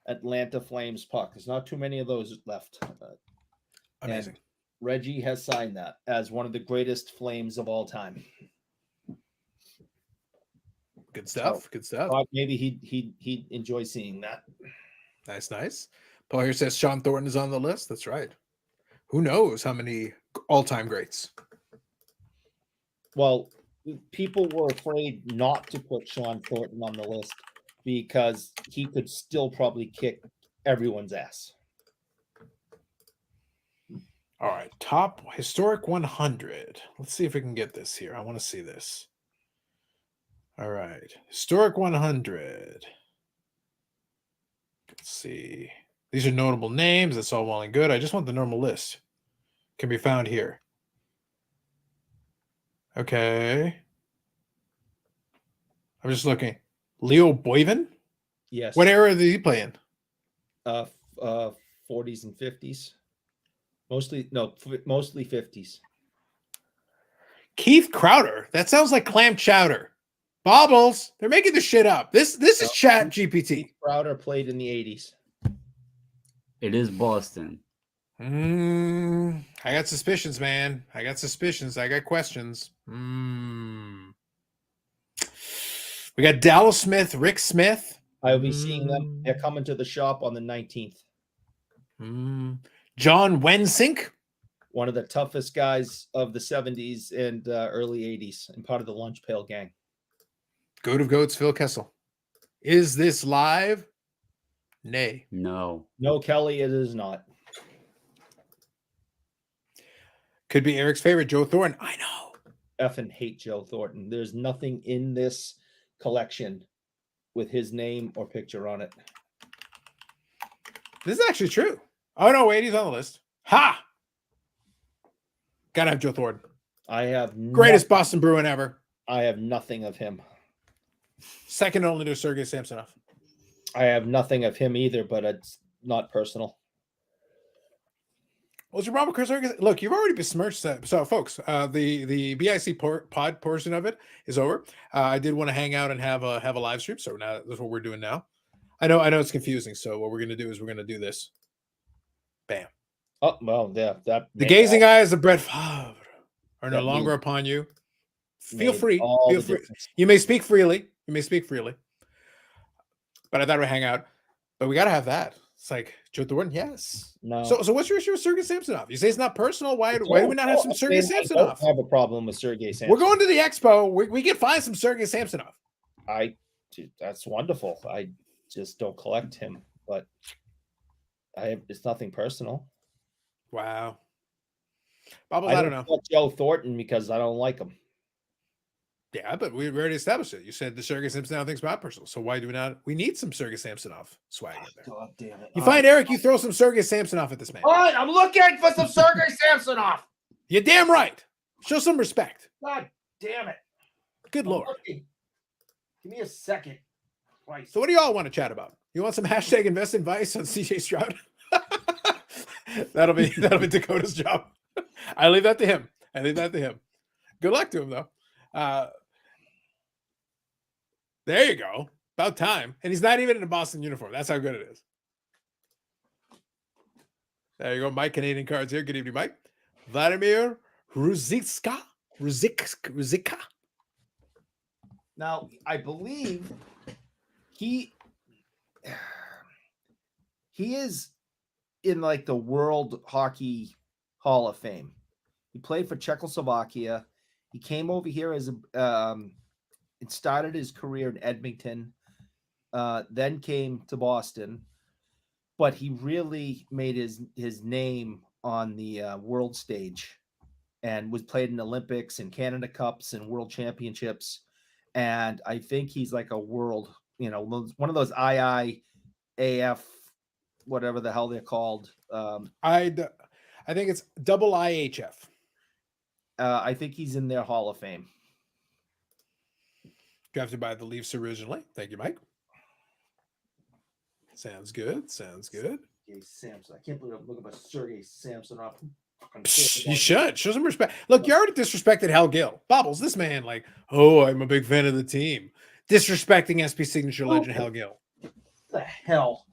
Atlanta Flames puck. There's not too many of those left. Amazing. And Reggie has signed that as one of the greatest Flames of all time. Good stuff. So, good stuff. Maybe he'd enjoy seeing that. Nice. Paul here says Sean Thornton is on the list. That's right. Who knows how many all-time greats? Well, people were afraid not to put Sean Thornton on the list because he could still probably kick everyone's ass. All right, top historic 100. Let's see if we can get this here. I want to see this. All right, historic 100. Let's see. These are notable names. That's all well and good. I just want the normal list. Can be found here. Okay. I'm just looking. Leo Boyven? Yes. What era did he play in? 40s and 50s. Mostly 50s. Keith Crowder. That sounds like clam chowder. Bobbles. They're making this shit up. This is Chat GPT. Crowder played in the 80s. It is Boston. I got suspicions, man. I got suspicions. I got questions. We got Dallas Smith, Rick Smith. I'll be seeing them. They're coming to the shop on the 19th. John Wensink. One of the toughest guys of the 70s and early 80s and part of the Lunch Pail Gang. Goat of Goats, Phil Kessel. Is this live? Nay. No. No, Kelly, it is not. Could be Eric's favorite, Joe Thornton. I know. Effing hate Joe Thornton. There's nothing in this collection with his name or picture on it. This is actually true. Oh, no, wait. He's on the list. Ha! Gotta have Joe Thornton. I have Greatest Boston Bruin ever. I have nothing of him. Second only to Sergei Samsonov. I have nothing of him either, but it's not personal. What's your problem with Chris Sergei? Look, you've already besmirched that. So, folks, the BIC pod portion of it is over. I did want to hang out and have a live stream, so now that's what we're doing now. I know it's confusing. So what we're gonna do is we're gonna do this. Bam. Oh well, yeah. The gazing eyes of Brett Favre are no longer upon you. Feel free. Feel free. You may speak freely. But I thought we'd hang out. But we gotta have that. It's like Joe Thornton, yes. No. So what's your issue with Sergei Samsonov? You say it's not personal. Why do we not have some Sergei Samsonov? I have a problem with Sergei Samsonov. We're going to the expo. We can find some Sergei Samsonov. That's wonderful. I just don't collect him, but it's nothing personal. Wow. Bobbles, I don't know. Joe Thornton because I don't like him. Yeah, but we already established it. You said the Sergei Samsonov thing's not personal. So why do we not? We need some Sergei Samsonov swag in there. God damn it. You find Eric, you throw some Sergei Samsonov at this man. All right, I'm looking for some Sergei Samsonov. You're damn right. Show some respect. God damn it. Good Lord. Looking. Give me a second. Christ. So what do you all want to chat about? You want some hashtag invest in Vice on CJ Stroud? That'll be Dakota's job. I leave that to him. Good luck to him, though. There you go. About time. And he's not even in a Boston uniform. That's how good it is. There you go. Mike, Canadian Cards here. Good evening, Mike. Vladimir Ruzicka. Now, I believe he is in like the World Hockey Hall of Fame. He played for Czechoslovakia. He came over here as it started his career in Edmonton, then came to Boston, but he really made his name on the world stage and was played in Olympics and Canada Cups and World Championships. And I think he's like a world, one of those IIAF, whatever the hell they're called. I think it's double IHF. I think he's in their Hall of Fame. Drafted by the Leafs originally. Thank you, Mike. Sounds good. Sergei Samson. I can't believe I'm looking at Sergei Samsonov. You should show some respect. Look, you already disrespected Hal Gill. Bobbles, this man, I'm a big fan of the team. Disrespecting SP signature legend Hal Gill. What the hell?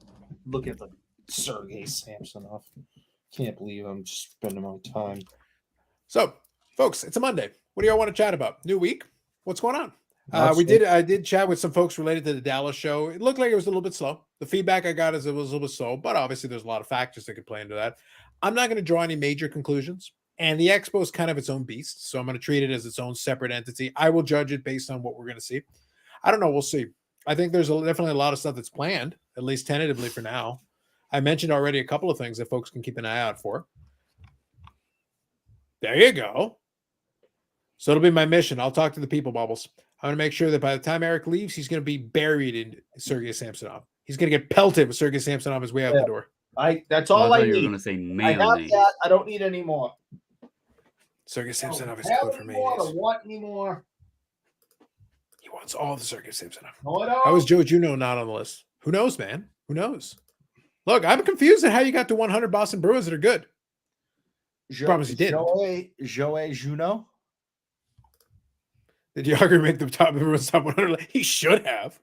Look at the Sergei Samsonov. Can't believe I'm just spending my time. So, folks, it's a Monday. What do y'all want to chat about? New week? What's going on? I did chat with some folks related to the Dallas show. It looked like it was a little bit slow. The feedback I got is it was a little bit slow, but obviously there's a lot of factors that could play into that. I'm not going to draw any major conclusions. And the expo is kind of its own beast. So I'm going to treat it as its own separate entity. I will judge it based on what we're going to see. I don't know. We'll see. I think there's definitely a lot of stuff that's planned, at least tentatively for now. I mentioned already a couple of things that folks can keep an eye out for. There you go. So it'll be my mission. I'll talk to the people, Bubbles. I'm going to make sure that by the time Eric leaves, he's going to be buried in Sergei Samsonov. He's going to get pelted with Sergei Samsonov on his way out the door. That's all I need. You were going to say I have that. I don't need any more. Sergei Samsonov is good for me. I don't want any more. He wants all the Sergei Samsonov. No, How is Joe Juno not on the list? Who knows, man? Who knows? Look, I'm confused at how you got to 100 Boston Bruins that are good. Promise you didn't. Joey Juno. Did Yager make the top everyone's top 100? He should have.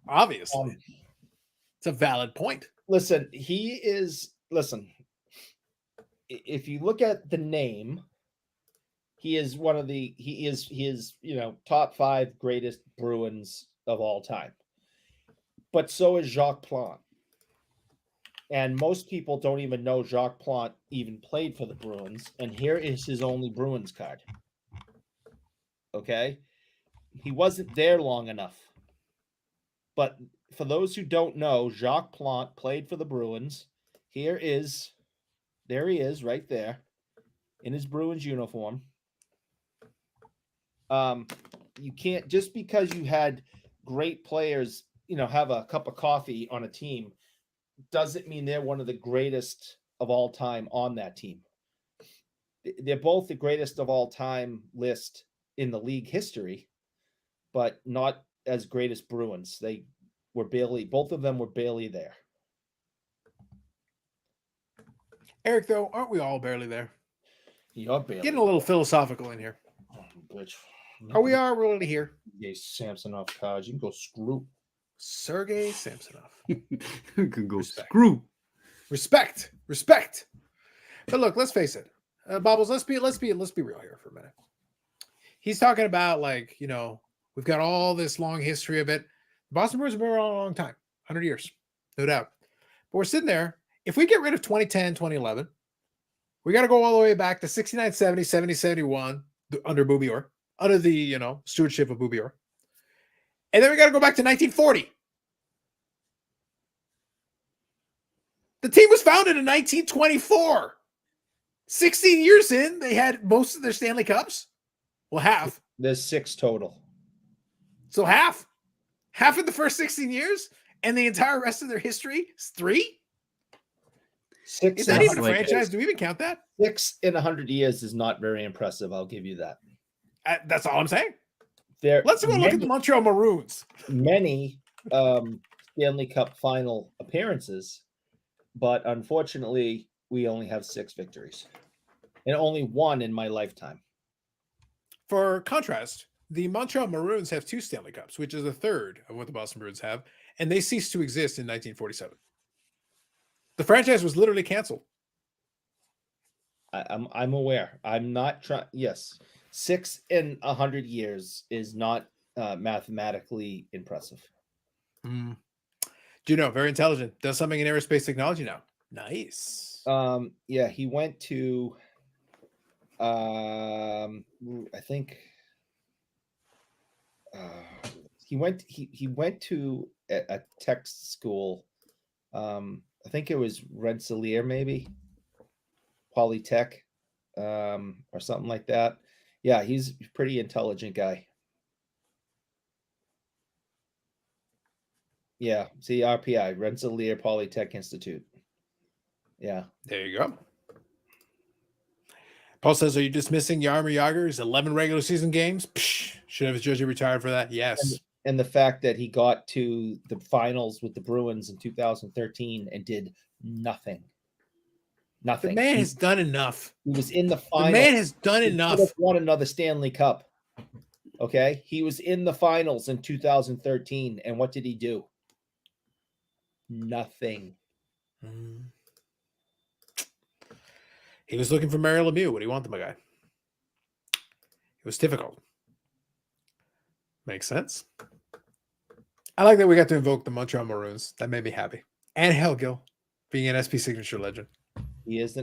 Obviously. It's a valid point. Listen, if you look at the name, he is top 5 greatest Bruins of all time. But so is Jacques Plante. And most people don't even know Jacques Plante even played for the Bruins. And here is his only Bruins card. Okay? He wasn't there long enough. But for those who don't know, Jacques Plante played for the Bruins. There he is right there in his Bruins uniform. You can't, just because you had great players, have a cup of coffee on a team, doesn't mean they're one of the greatest of all time on that team. They're both the greatest of all time list in the league history, but not as great as Bruins. Both of them were barely there. Eric, though, aren't we all barely there? You're barely getting a little philosophical in here. Bitch. We're really here. Sergey Samsonov cards. You can go screw. Sergey Samsonov. You can go Respect. screw. Respect. But look, let's face it, Bobbles. Let's be real here for a minute. He's talking about we've got all this long history of it. The Boston Bruins have been around a long time, 100 years, no doubt. But we're sitting there. If we get rid of 2010, 2011, we got to go all the way back to 69, 70, 70, 71 under Bobby Orr, under the stewardship of Bobby Orr. And then we got to go back to 1940. The team was founded in 1924. 16 years in, they had most of their Stanley Cups. Well, half. There's 6 total. So half. Half of the first 16 years, and the entire rest of their history is 3? 6 is that even a franchise? Do we even count that? 6 in 100 years is not very impressive. I'll give you that. That's all I'm saying. Let's go look at the Montreal Maroons. Many Stanley Cup final appearances, but unfortunately, we only have 6 victories, and only 1 in my lifetime. For contrast, the Montreal Maroons have 2 Stanley Cups, which is a third of what the Boston Bruins have, and they ceased to exist in 1947. The franchise was literally canceled. I'm aware. I'm not trying. Yes, 6 in 100 years is not mathematically impressive. Very intelligent. Does something in aerospace technology now. Nice. Yeah, he went to. I think. He went to a tech school. I think it was Rensselaer, maybe Polytech, or something like that. Yeah, he's a pretty intelligent guy. Yeah, see, RPI, Rensselaer Polytech Institute. Yeah. There you go. Paul says, are you dismissing Jaromir Jagr's 11 regular season games? Should have his jersey retired for that? Yes. And the fact that he got to the finals with the Bruins in 2013 and did nothing. Nothing. The man has done enough. He was in the final. The man has done enough. He won another Stanley Cup. Okay? He was in the finals in 2013, and what did he do? Nothing. He was looking for Mario Lemieux. What do you want, my guy? It was difficult. Makes sense. I like that we got to invoke the Montreal Maroons. That made me happy. And Helgill being an SP signature legend. He is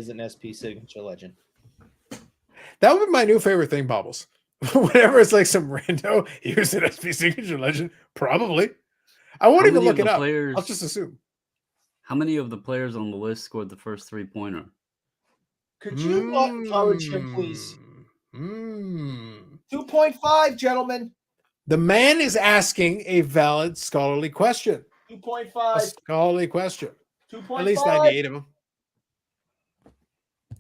an SP signature legend. That would be my new favorite thing, Bobbles. Whenever it's like some rando, he was an SP signature legend. Probably. I won't even look it up. I'll just assume. How many of the players on the list scored the first 3-pointer? Could you not encourage him, please? 2.5, gentlemen. The man is asking a valid scholarly question. 2.5. A scholarly question. 2.5. At least 98 of them.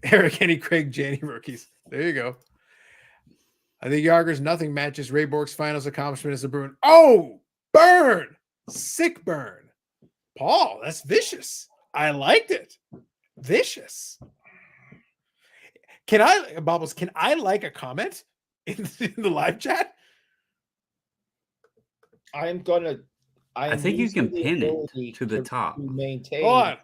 Eric, Kenny, Craig, Janney rookies. There you go. I think Jagr's nothing matches Ray Bork's finals accomplishment as a Bruin. Oh, burn. Sick burn. Paul, that's vicious. I liked it. Vicious. Can I, Bobbles? Can I like a comment in the live chat? I am think you can losing the pin it ability to the top. maintain. Hold on.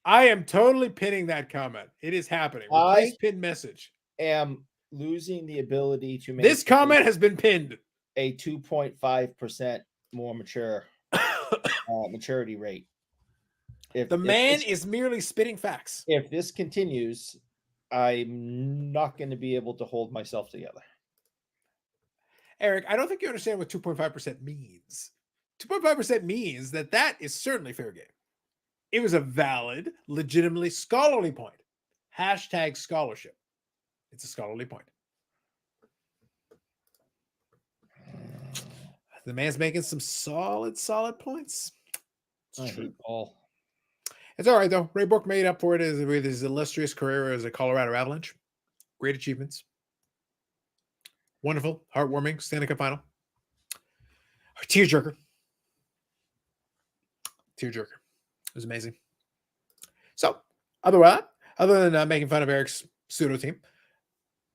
I am totally pinning that comment. It is happening. Replace pin message. Am losing the ability to make This comment has been pinned. a 2.5% more mature maturity rate. If The man this, is merely spitting facts. if this continues, I'm not going to be able to hold myself together. Eric, I don't think you understand what 2.5% means. 2.5% means that is certainly fair game. It was a valid, legitimately scholarly point. Hashtag scholarship. It's a scholarly point. The man's making some solid points. I hate Paul. It's all right, though. Ray Bourque made up for it with his illustrious career as a Colorado Avalanche. Great achievements. Wonderful, heartwarming Stanley Cup final. Tearjerker. It was amazing. So, other than making fun of Eric's pseudo team,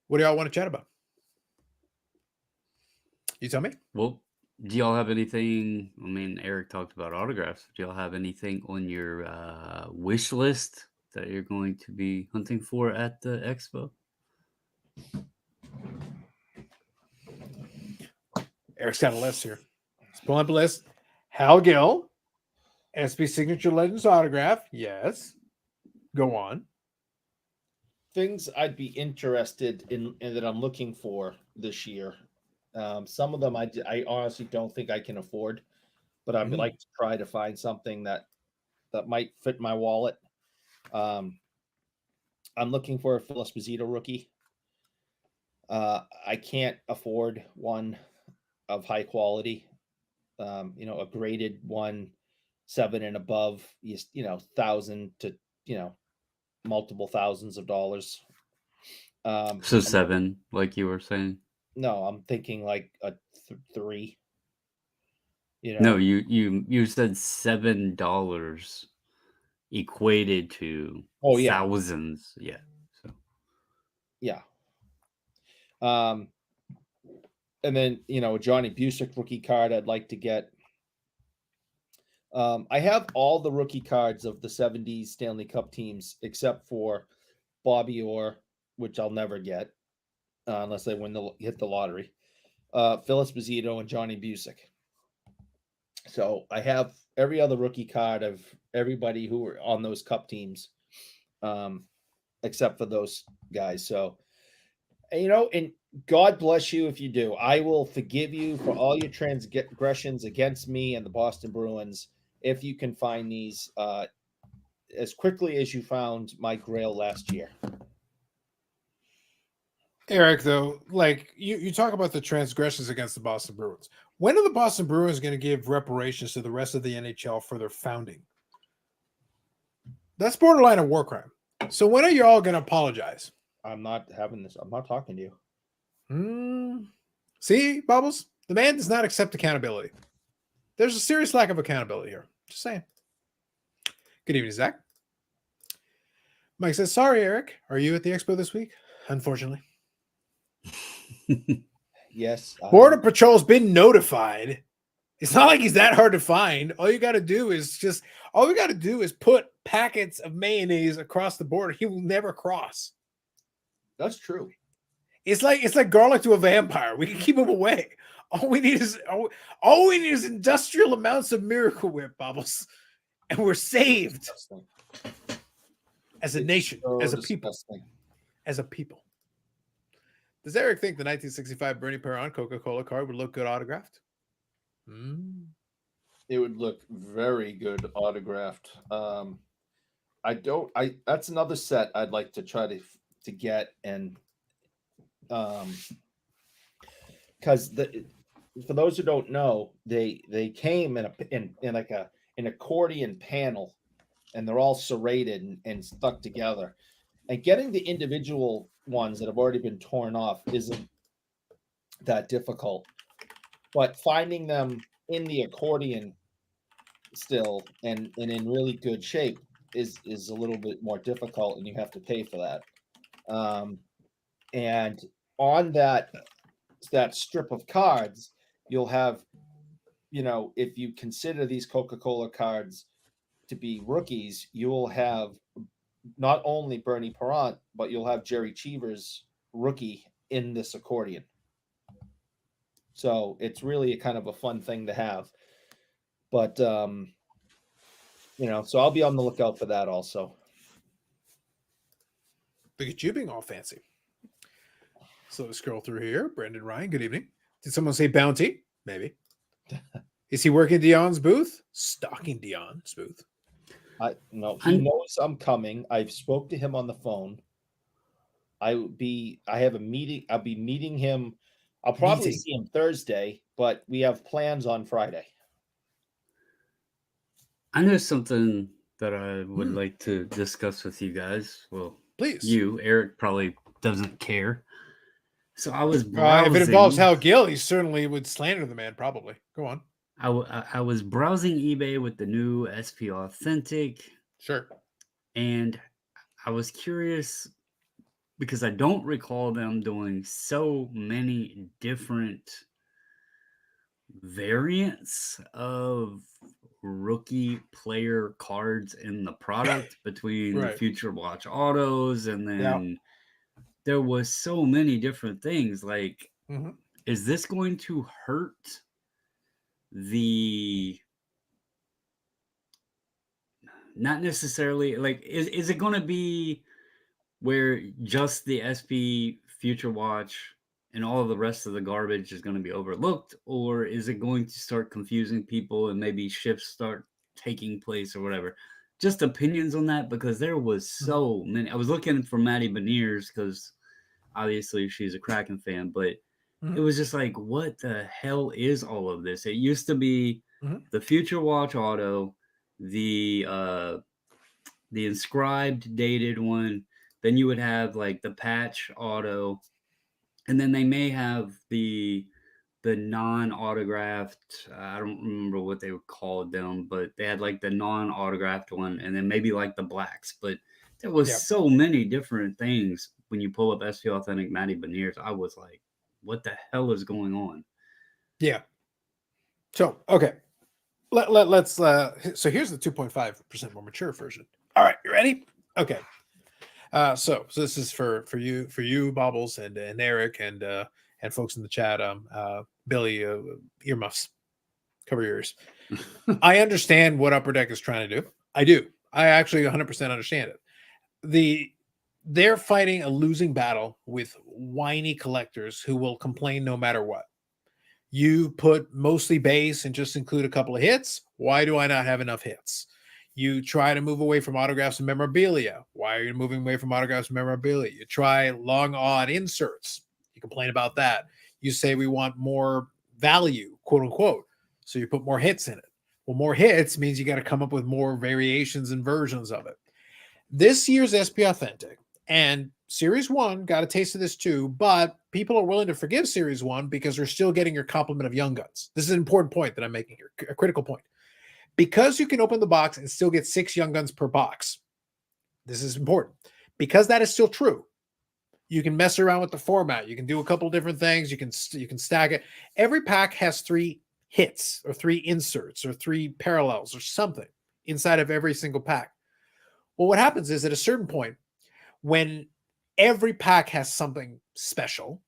what do y'all want to chat about? You tell me. Well, do y'all have anything? I mean, Eric talked about autographs. Do y'all have anything on your wish list that you're going to be hunting for at the expo? Eric's got a list here. Let's pull up a list. Hal Gill, SB Signature Legends autograph. Yes. Go on. Things I'd be interested in that I'm looking for this year. Some of them I honestly don't think I can afford, but I'd like to try to find something that might fit my wallet. I'm looking for a Phil Esposito rookie. I can't afford one of high quality. A graded 1.7 and above, 1,000 to multiple thousands of dollars. So 7, like you were saying. No, I'm thinking like a 3. No, you said $7 equated to thousands. Yeah. So yeah. And then a Johnny Busick rookie card I'd like to get. I have all the rookie cards of the 70s Stanley Cup teams except for Bobby Orr, which I'll never get unless they hit the lottery. Phil Esposito and Johnny Busick. So I have every other rookie card of everybody who were on those cup teams, except for those guys. So, and God bless you if you do. I will forgive you for all your transgressions against me and the Boston Bruins if you can find these as quickly as you found my Grail last year. Eric, though, like you talk about the transgressions against the Boston Bruins. When are the Boston Bruins going to give reparations to the rest of the NHL for their founding? That's borderline a war crime. So when are you all going to apologize? I'm not having this. I'm not talking to you. See, Bubbles? The man does not accept accountability. There's a serious lack of accountability here. Just saying. Good evening, Zach. Mike says, sorry, Eric. Are you at the expo this week? Unfortunately. Yes. Border Patrol's been notified. It's not like he's that hard to find. All we got to do is put packets of mayonnaise across the border. He will never cross. That's true. It's like garlic to a vampire. We can keep him away. All we need is industrial amounts of Miracle Whip, Bobbles, and we're saved as a nation, as a people, as a people. Does Eric think the 1965 Bernie Perron Coca-Cola card would look good autographed? It would look very good autographed. That's another set I'd like to try to get, and because for those who don't know, they came in like an accordion panel, and they're all serrated and stuck together. And getting the individual ones that have already been torn off isn't that difficult, but finding them in the accordion still and in really good shape is a little bit more difficult, and you have to pay for that. And on that strip of cards, you'll have, if you consider these Coca-Cola cards to be rookies, you will have not only Bernie Parent, but you'll have Jerry Cheever's rookie in this accordion. So it's really a kind of a fun thing to have. But so I'll be on the lookout for that also. Look at you being all fancy. So let's scroll through here. Brendan Ryan, good evening. Did someone say bounty? Maybe. Is he working Dion's booth? Stalking Dion's booth. No, he knows I'm coming. I've spoke to him on the phone. I have a meeting. I'll be meeting him. I'll probably see him Thursday, but we have plans on Friday. I know something that I would like to discuss with you guys. Well, please. Eric probably doesn't care. So I was browsing. If it involves Hal Gill, he certainly would slander the man, probably. Go on. I was browsing eBay with the new SP Authentic. Sure. And I was curious because I don't recall them doing so many different variants of rookie player cards in the product between Future Watch autos, and then there was so many different things. Like, is this going to hurt the, not necessarily, like, is it going to be where just the SP Future Watch and all of the rest of the garbage is going to be overlooked, or is it going to start confusing people and maybe shifts start taking place or whatever? Just opinions on that, because there was so many. I was looking for Maddie Beniers because obviously she's a Kraken fan, but it was just like, what the hell is all of this? It used to be the Future Watch auto, the inscribed dated one. Then you would have like the patch auto, and then they may have the non-autographed. I don't remember what they called them, but they had like the non-autographed one, and then maybe like the blacks. But there was so many different things. When you pull up SP Authentic Maddie Beniers, I was like, what the hell is going on? Yeah. So, okay. Let's so here's the 2.5% more mature version. All right, you ready? Okay. So this is for you, Bobbles, and Eric, and folks in the chat. Billy, earmuffs, cover your ears. I understand what Upper Deck is trying to do. I do. I actually 100% understand it. They're fighting a losing battle with whiny collectors who will complain no matter what. You put mostly base and just include a couple of hits. Why do I not have enough hits? You try to move away from autographs and memorabilia. Why are you moving away from autographs and memorabilia? You try long odd inserts. You complain about that. You say we want more value, quote unquote. So you put more hits in it. Well, more hits means you got to come up with more variations and versions of it. This year's SP Authentic and Series 1 got a taste of this too, but people are willing to forgive Series 1 because they're still getting your complement of Young Guns. This is an important point that I'm making here, a critical point. Because you can open the box and still get 6 Young Guns per box. This is important. Because that is still true. You can mess around with the format. You can do a couple different things. You can stack it. Every pack has 3 hits or 3 inserts or 3 parallels or something inside of every single pack. Well, what happens is at a certain point, when every pack has something special,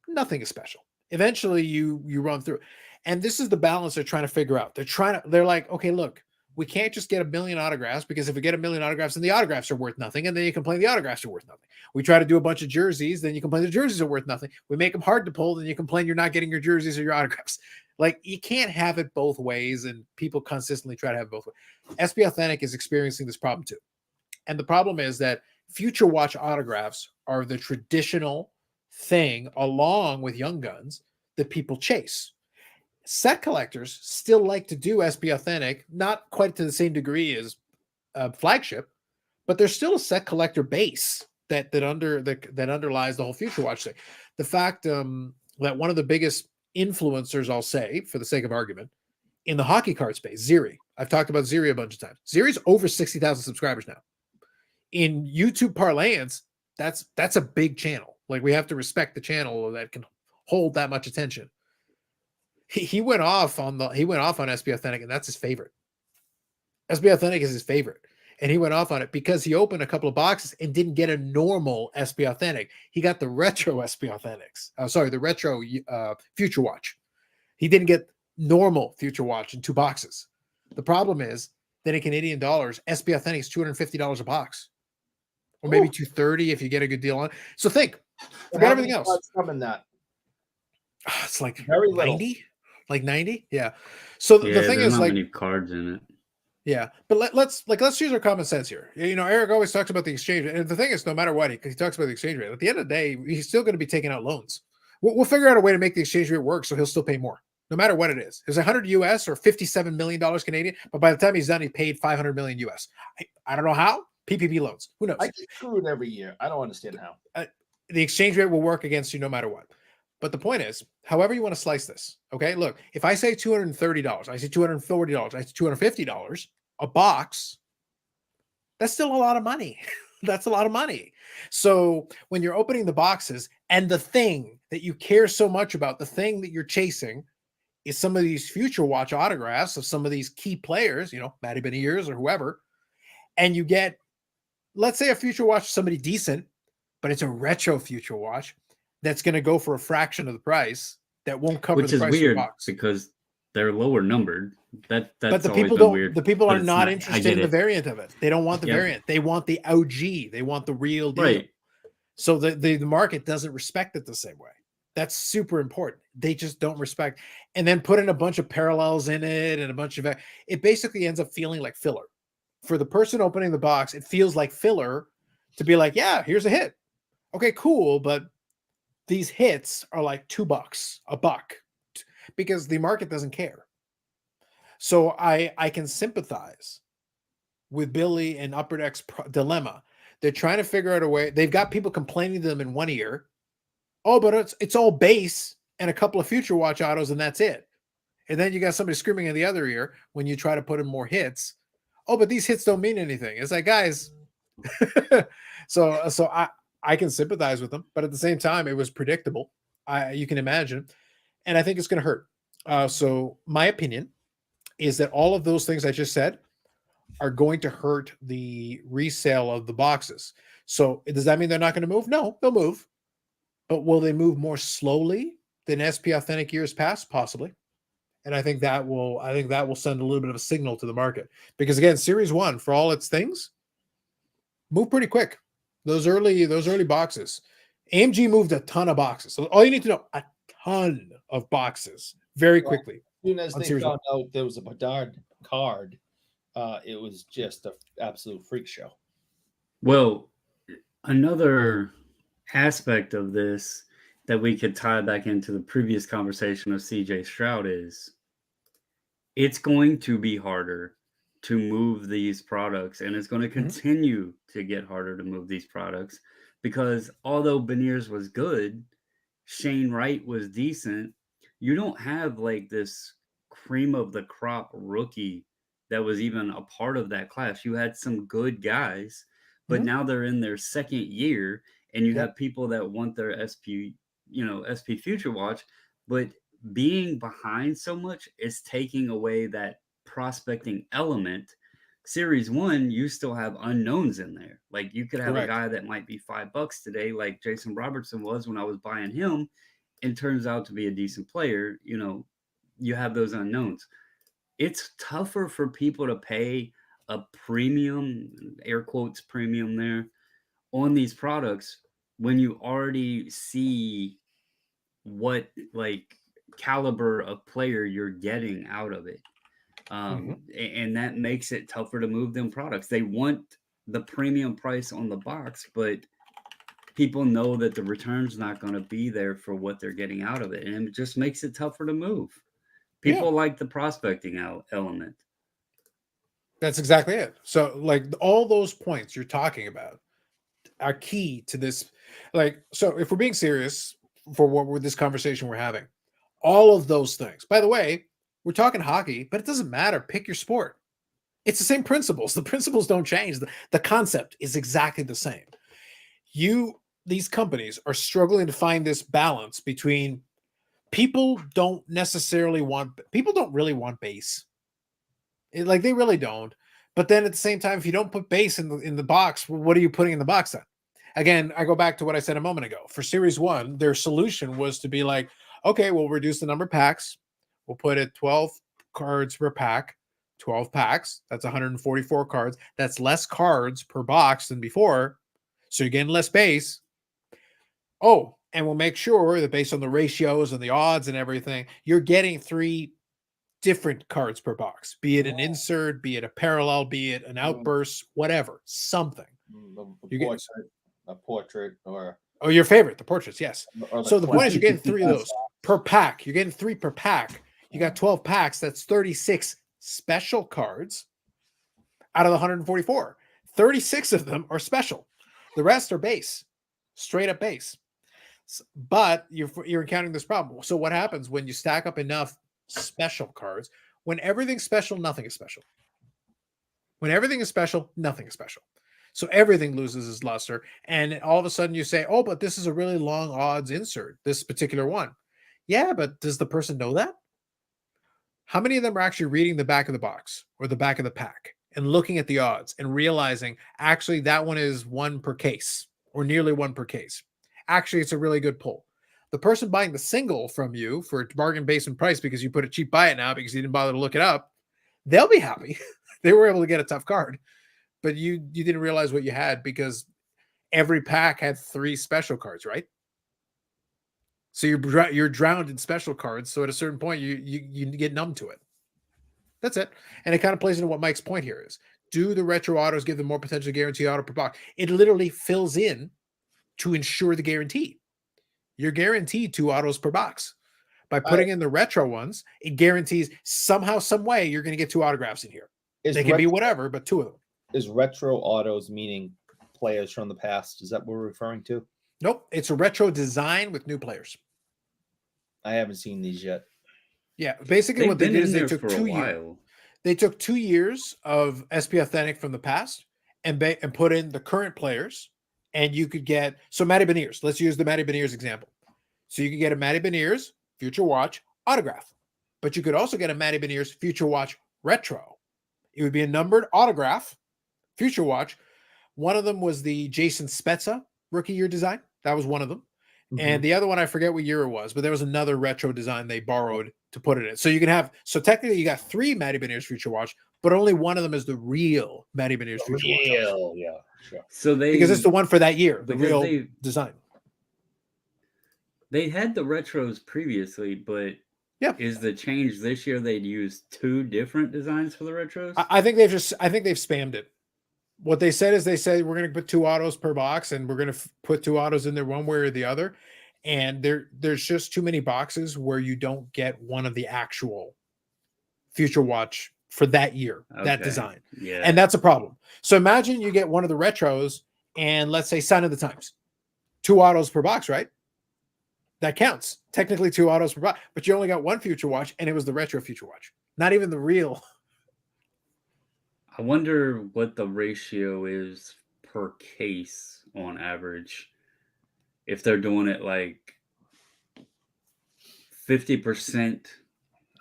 nothing is special. Eventually you run through. And this is the balance they're trying to figure out. They're like, okay, look, we can't just get 1 million autographs, because if we get 1 million autographs, then the autographs are worth nothing. And then you complain the autographs are worth nothing. We try to do a bunch of jerseys, then you complain the jerseys are worth nothing. We make them hard to pull, then you complain you're not getting your jerseys or your autographs. Like, you can't have it both ways, and people consistently try to have it both ways. SP Authentic is experiencing this problem too. And the problem is that Future Watch autographs are the traditional thing, along with Young Guns, that people chase. Set collectors still like to do SP Authentic, not quite to the same degree as Flagship, but there's still a set collector base that underlies the whole Future Watch thing. The fact that one of the biggest influencers, I'll say for the sake of argument, in the hockey card space, Ziri. I've talked about Ziri a bunch of times. Ziri's over 60,000 subscribers now. In YouTube parlance, that's a big channel. Like, we have to respect the channel that can hold that much attention. He went off on SB Authentic, and that's his favorite. SB Authentic is his favorite. And he went off on it because he opened a couple of boxes and didn't get a normal SB Authentic. He got the retro SB Authentics. The retro Future Watch. He didn't get normal Future Watch in 2 boxes. The problem is that in Canadian dollars, SB Authentic is $250 a box, or maybe $230 if you get a good deal on it. So think, forget everything else. Coming that it's like very 90, like 90. Yeah. So the thing is, not like, many cards in it. Yeah, but let's use our common sense here. Eric always talks about the exchange rate, and the thing is, no matter what, he talks about the exchange rate. At the end of the day, he's still going to be taking out loans. We'll figure out a way to make the exchange rate work so he'll still pay more, no matter what it is. It's $100 US or $57 million Canadian, but by the time he's done, he paid $500 million US. I don't know how. PPP loans. Who knows? I get screwed every year. I don't understand how. The exchange rate will work against you no matter what. But the point is, however you want to slice this, okay? Look, if I say $230, I say $240, I say $250 a box, that's still a lot of money. That's a lot of money. So when you're opening the boxes and the thing that you care so much about, the thing that you're chasing is some of these Future Watch autographs of some of these key players, Matty Beniers or whoever, and you get, let's say, a Future Watch, somebody decent, but it's a retro Future Watch that's going to go for a fraction of the price, that won't cover the price of the box. Which is weird because they're lower numbered. That's but the always people been don't. weird. The people But are it's not interested in the it. variant of it. They don't want the variant. They want the OG. They want the real deal. Right. So the market doesn't respect it the same way. That's super important. They just don't respect. And then put in a bunch of parallels in it and a bunch of it basically ends up feeling like filler. For the person opening the box, it feels like filler to be like, yeah, here's a hit. Okay, cool, but these hits are like $2, $1, because the market doesn't care. So I can sympathize with Billy and Upper Deck's dilemma. They're trying to figure out a way. They've got people complaining to them in one ear. Oh, but it's all base and a couple of Future Watch autos, and that's it. And then you got somebody screaming in the other ear when you try to put in more hits. Oh, but these hits don't mean anything. It's like, guys. so I can sympathize with them, but at the same time, it was predictable. You can imagine, and I think it's going to hurt. So my opinion is that all of those things I just said are going to hurt the resale of the boxes. So does that mean they're not going to move? No, they'll move. But will they move more slowly than SP Authentic years past? Possibly. And I think that will send a little bit of a signal to the market. Because again, Series 1, for all its things, move pretty quick. Those early boxes. AMG moved a ton of boxes. So all you need to know, a ton of boxes very quickly. As soon as they found out there was a Bedard card, it was just an absolute freak show. Well, another aspect of this that we could tie back into the previous conversation of CJ Stroud is it's going to be harder to move these products, and it's going to continue to get harder to move these products because although Beniers was good, Shane Wright was decent, you don't have like this cream of the crop rookie that was even a part of that class. You had some good guys, but now they're in their second year, and you have people that want their SP Future Watch, but being behind so much is taking away that prospecting element. Series 1, you still have unknowns in there. Like you could have a guy that might be $5 today, like Jason Robertson was when I was buying him, and turns out to be a decent player. You have those unknowns. It's tougher for people to pay a premium, air quotes premium there, on these products when you already see what like caliber of player you're getting out of it. And that makes it tougher to move them products. They want the premium price on the box, but people know that the return's not going to be there for what they're getting out of it. And it just makes it tougher to move. People like the prospecting element. That's exactly it. So like all those points you're talking about are key to this. Like, so if we're being serious for what this conversation we're having, all of those things, by the way, we're talking hockey, but it doesn't matter. Pick your sport. It's the same principles. The principles don't change. The concept is exactly the same. these companies are struggling to find this balance between people don't really want base. Like they really don't. But then at the same time, if you don't put base in the box, well, what are you putting in the box then? Again, I go back to what I said a moment ago. For Series 1, their solution was to be like, okay, we'll reduce the number of packs. We'll put it 12 cards per pack, 12 packs. That's 144 cards. That's less cards per box than before. So you're getting less base. Oh, and we'll make sure that based on the ratios and the odds and everything, you're getting 3 different cards per box, be it an insert, be it a parallel, be it an outburst, whatever, something. A portrait or your favorite, the portraits, yes. So the point is you're getting 3 of those per pack. You're getting 3 per pack. You got 12 packs. That's 36 special cards out of the 144. 36 of them are special. The rest are base, straight up base. But you're encountering this problem. So what happens when you stack up enough special cards? When everything's special, nothing is special. When everything is special, nothing is special. So everything loses its luster. And all of a sudden you say, oh, but this is a really long odds insert, this particular one. Yeah, but does the person know that? How many of them are actually reading the back of the box or the back of the pack and looking at the odds and realizing actually that one is 1 per case or nearly 1 per case? Actually, it's a really good pull. The person buying the single from you for a bargain basement price because you put a cheap buy it now because you didn't bother to look it up, they'll be happy. They were able to get a tough card, but you didn't realize what you had because every pack had 3 special cards, right? So you're drowned in special cards. So at a certain point, you get numb to it. That's it. And it kind of plays into what Mike's point here is. Do the retro autos give them more potential guaranteed auto per box? It literally fills in to ensure the guarantee. You're guaranteed 2 autos per box. By putting in the retro ones, it guarantees somehow, some way, you're going to get 2 autographs in here. They can be whatever, but 2 of them. Is retro autos meaning players from the past? Is that what we're referring to? Nope. It's a retro design with new players. I haven't seen these yet. Yeah. Basically what they did is they took 2 years. They took 2 years of SP Authentic from the past and put in the current players. And you could get, so Matty Beniers, let's use the Matty Beniers example. So you could get a Matty Beniers Future Watch autograph, but you could also get a Matty Beniers Future Watch retro. It would be a numbered autograph, Future Watch. One of them was the Jason Spezza rookie year design. That was one of them. Mm-hmm. And the other one, I forget what year it was, but there was another retro design they borrowed to put it in. So you can have, so technically you got 3 Matty Beniers Future Watch, but only one of them is the real Matty Beniers Future Watch. Yeah, sure. So because it's the one for that year, the real design. They had the retros previously, but is the change this year they'd use 2 different designs for the retros? I think they've spammed it. What they said is they said we're going to put 2 autos per box and we're going to put 2 autos in there one way or the other. And there's just too many boxes where you don't get one of the actual Future Watch for that year, that design. Yeah. And that's a problem. So imagine you get one of the retros and let's say Sign of the Times, 2 autos per box, right? That counts. Technically 2 autos per box, but you only got 1 Future Watch and it was the retro Future Watch, not even the real. I wonder what the ratio is per case on average. If they're doing it like 50%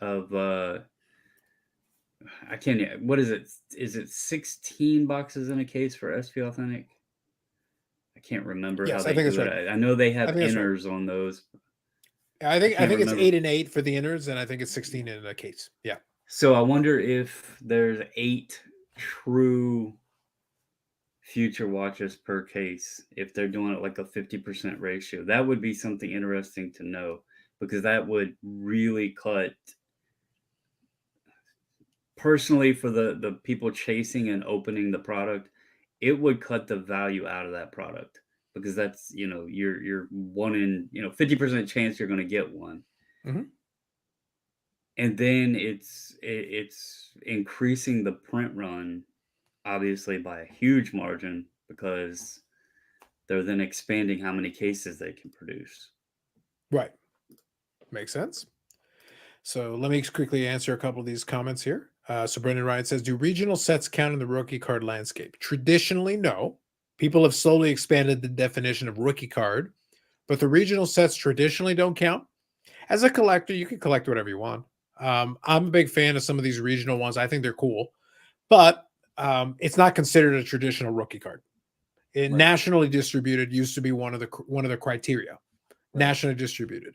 of I can't, what is it? Is it 16 boxes in a case for SP Authentic? I can't remember how they do it. Right. I know they have inners on those. I think it's 8 and 8 for the inners, and I think it's 16 in a case. Yeah. So I wonder if there's 8 true Future Watches per case, if they're doing it like a 50% ratio. That would be something interesting to know, because that would really cut, personally, for the people chasing and opening the product, it would cut the value out of that product, because that's, you're 1 in, 50% chance you're going to get one. Mm-hmm. And then it's increasing the print run, obviously, by a huge margin, because they're then expanding how many cases they can produce. Right. Makes sense. So let me quickly answer a couple of these comments here. So Brendan Ryan says, do regional sets count in the rookie card landscape? Traditionally, no. People have slowly expanded the definition of rookie card, but the regional sets traditionally don't count. As a collector, you can collect whatever you want. I'm a big fan of some of these regional ones. I think they're cool, but it's not considered a traditional rookie card. Nationally distributed used to be one of the criteria. Right. Nationally distributed.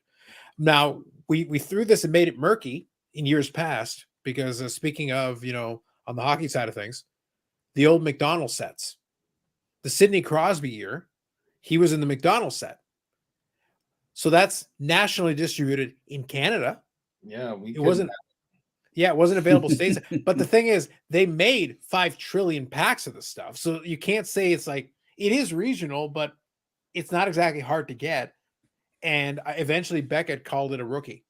Now we threw this and made it murky in years past because speaking of, on the hockey side of things, the old McDonald's sets, the Sidney Crosby year, he was in the McDonald's set. So that's nationally distributed in Canada. Yeah, it wasn't available states. But the thing is, they made 5 trillion packs of this stuff. So you can't say it's like, it is regional, but it's not exactly hard to get. And eventually Beckett called it a rookie.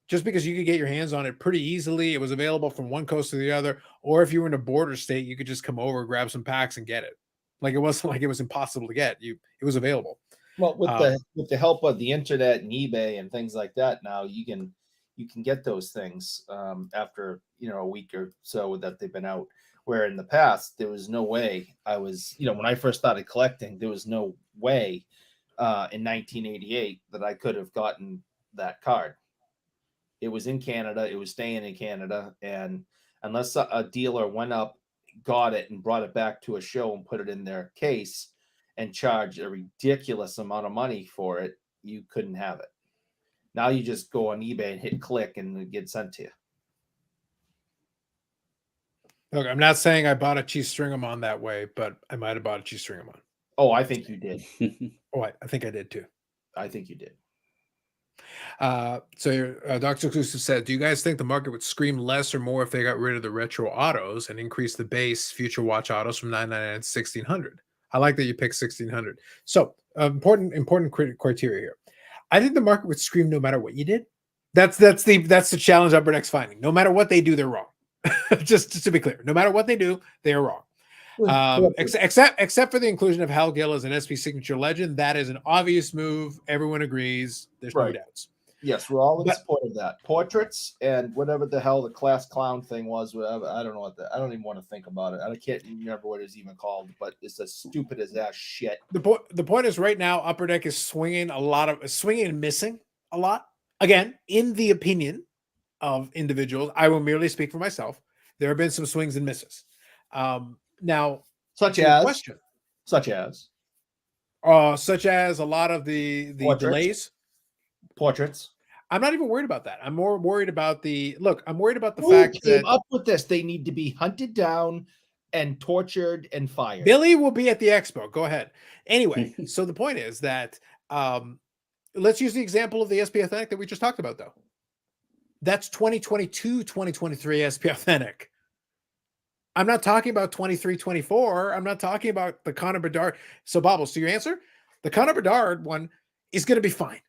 Just because you could get your hands on it pretty easily. It was available from one coast to the other. Or if you were in a border state, you could just come over, grab some packs and get it. Like, it wasn't like it was impossible to get. It was available. Well, with the help of the internet and eBay and things like that, now you can get those things after a week or so that they've been out. Where in the past there was no way when I first started collecting, there was no way in 1988 that I could have gotten that card. It was in Canada, it was staying in Canada, and unless a dealer went up, got it, and brought it back to a show and put it in their case and charge a ridiculous amount of money for it, you couldn't have it. Now you just go on eBay and hit click and it gets sent to you. Look, I'm not saying I bought a cheese string on that way, but I might have bought a cheese string on. Oh, I think you did. I think I did too. I think you did. So Dr. Exclusive said, do you guys think the market would scream less or more if they got rid of the retro autos and increase the base future watch autos from $999 to $1,600? I like that you picked 1,600. So important criteria here. I think the market would scream no matter what you did. That's the challenge Upper Deck's finding. No matter what they do, they're wrong. just to be clear, no matter what they do, they are wrong. Except for the inclusion of Hal Gill as an SP signature legend. That is an obvious move. Everyone agrees. There's no doubts. Yes, we're all in support of that. Portraits and whatever the hell the class clown thing was. Whatever, I don't know I don't even want to think about it. I can't remember what it's even called, but it's as stupid as that shit. The point is, right now, Upper Deck is swinging and missing a lot. Again, in the opinion of individuals, I will merely speak for myself. There have been some swings and misses. Now, such as a lot of the delays. Portraits. I'm not even worried about that. I'm more worried about I'm worried about the Who fact came that up with this. They need to be hunted down and tortured and fired. Billy will be at the expo. Go ahead. Anyway, so the point is that let's use the example of the SP Authentic that we just talked about, though. That's 2022, 2023 SP Authentic. I'm not talking about 23, 24. I'm not talking about the Connor Bedard. So, Bobbles, to your answer, the Connor Bedard one is going to be fine.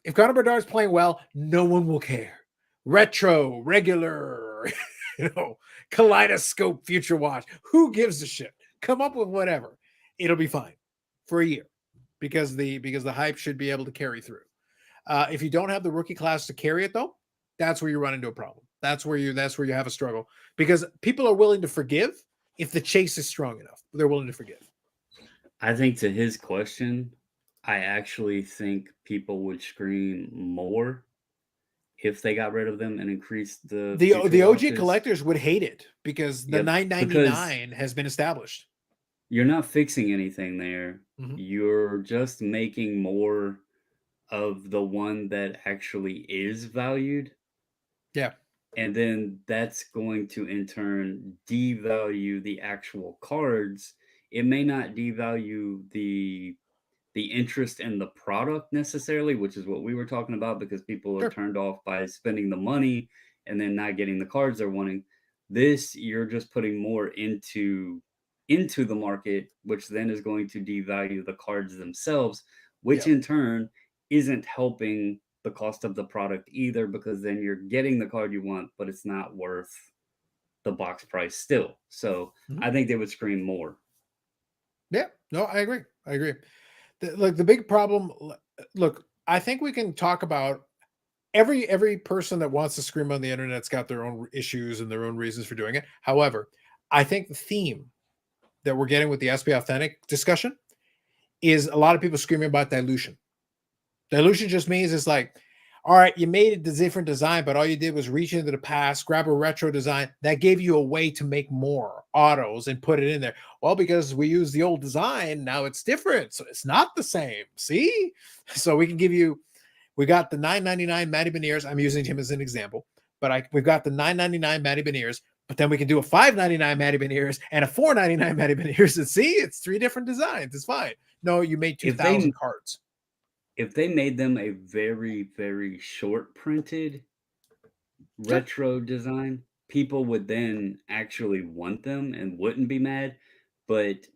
If Connor Bedard's playing well, no one will care. Retro, regular, kaleidoscope, future watch. Who gives a shit? Come up with whatever. It'll be fine for a year because the hype should be able to carry through. If you don't have the rookie class to carry it, though, that's where you run into a problem. That's where you have a struggle because people are willing to forgive if the chase is strong enough. They're willing to forgive. I think to his question, I actually think people would scream more if they got rid of them and increased the OG watches. collectors would hate it because the $999 has been established. You're not fixing anything there. Mm-hmm. You're just making more of the one that actually is valued. Yeah. And then that's going to in turn devalue the actual cards. It may not devalue the interest in the product necessarily, which is what we were talking about, because people are turned off by spending the money and then not getting the cards they're wanting. This, you're just putting more into the market, which then is going to devalue the cards themselves, which in turn isn't helping the cost of the product either, because then you're getting the card you want, but it's not worth the box price still. So I think they would scream more. Yeah, no, I agree. The big problem, look, I think we can talk about every person that wants to scream on the internet's got their own issues and their own reasons for doing it. However, I think the theme that we're getting with the SP Authentic discussion is a lot of people screaming about dilution. Dilution just means it's like, all right, you made it a different design, but all you did was reach into the past, grab a retro design that gave you a way to make more autos and put it in there. Well, because we use the old design, now it's different. So it's not the same. See? So we can give you, we got the $9.99 Matty Beniers. I'm using him as an example, but we've got the $9.99 Matty Beniers, but then we can do a $5.99 Matty Beniers and a $4.99 Matty Beniers. And see, it's 3 different designs. It's fine. No, you made 2,000 cards. If they made them a very, very short printed retro design, people would then actually want them and wouldn't be mad. But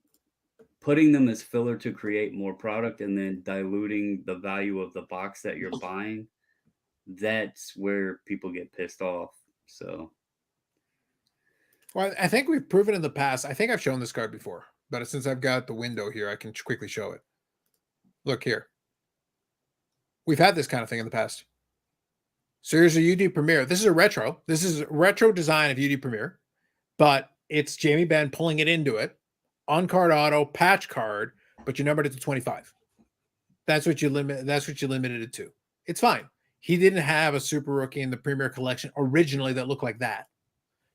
putting them as filler to create more product and then diluting the value of the box that you're buying, that's where people get pissed off. So, well, I think we've proven in the past. I think I've shown this card before, but since I've got the window here, I can quickly show it. Look here. We've had this kind of thing in the past. So here's a UD Premier. This is a retro. This is a retro design of UD Premier, but it's Jamie Benn pulling it into it. On-card auto, patch card, but you numbered it to 25. That's what you limited it to. It's fine. He didn't have a super rookie in the Premier collection originally that looked like that.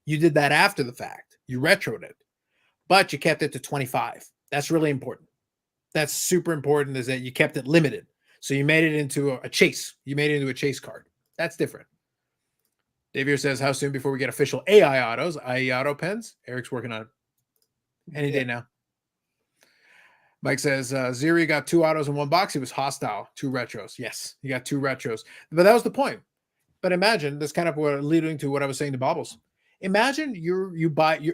You did that after the fact. You retroed it, but you kept it to 25. That's really important. That's super important, is that you kept it limited. So you made it into a chase. You made it into a chase card. That's different. Dave here says, how soon before we get official AI autos, IE auto pens? Eric's working on it. Any day now. Mike says, Ziri got 2 autos in 1 box. He was hostile. 2 retros. Yes, you got 2 retros. But that was the point. But imagine, that's kind of what leading to what I was saying to Bobbles. Imagine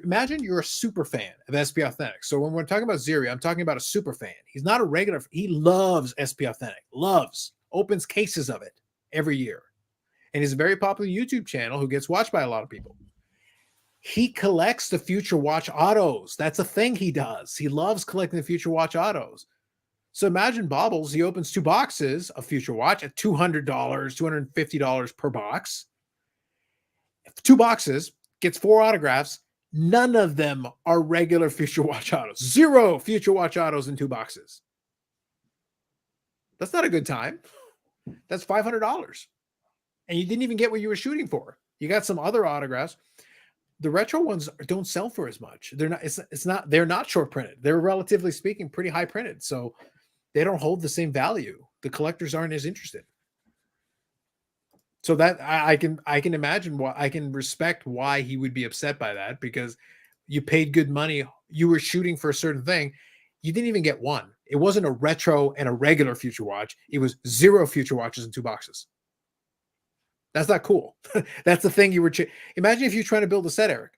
imagine you're a super fan of SP Authentic. So when we're talking about Ziri, I'm talking about a super fan. He's not a regular. He loves SP Authentic. Opens cases of it every year. And he's a very popular YouTube channel who gets watched by a lot of people. He collects the Future Watch autos. That's a thing he does. He loves collecting the Future Watch autos. So imagine Bobbles, he opens 2 boxes of Future Watch at $200, $250 per box. 2 boxes, gets 4 autographs. None of them are regular Future Watch autos. 0 Future Watch autos in 2 boxes. That's not a good time. That's $500. And you didn't even get what you were shooting for. You got some other autographs. The retro ones don't sell for as much. They're not short printed. They're relatively speaking pretty high printed. So they don't hold the same value. The collectors aren't as interested. So that I can imagine why, I can respect why he would be upset by that, because you paid good money. You were shooting for a certain thing. You didn't even get one. It wasn't a retro and a regular Future Watch. It was 0 Future Watches in 2 boxes. That's not cool. That's the thing you were. Imagine if you're trying to build a set, Eric.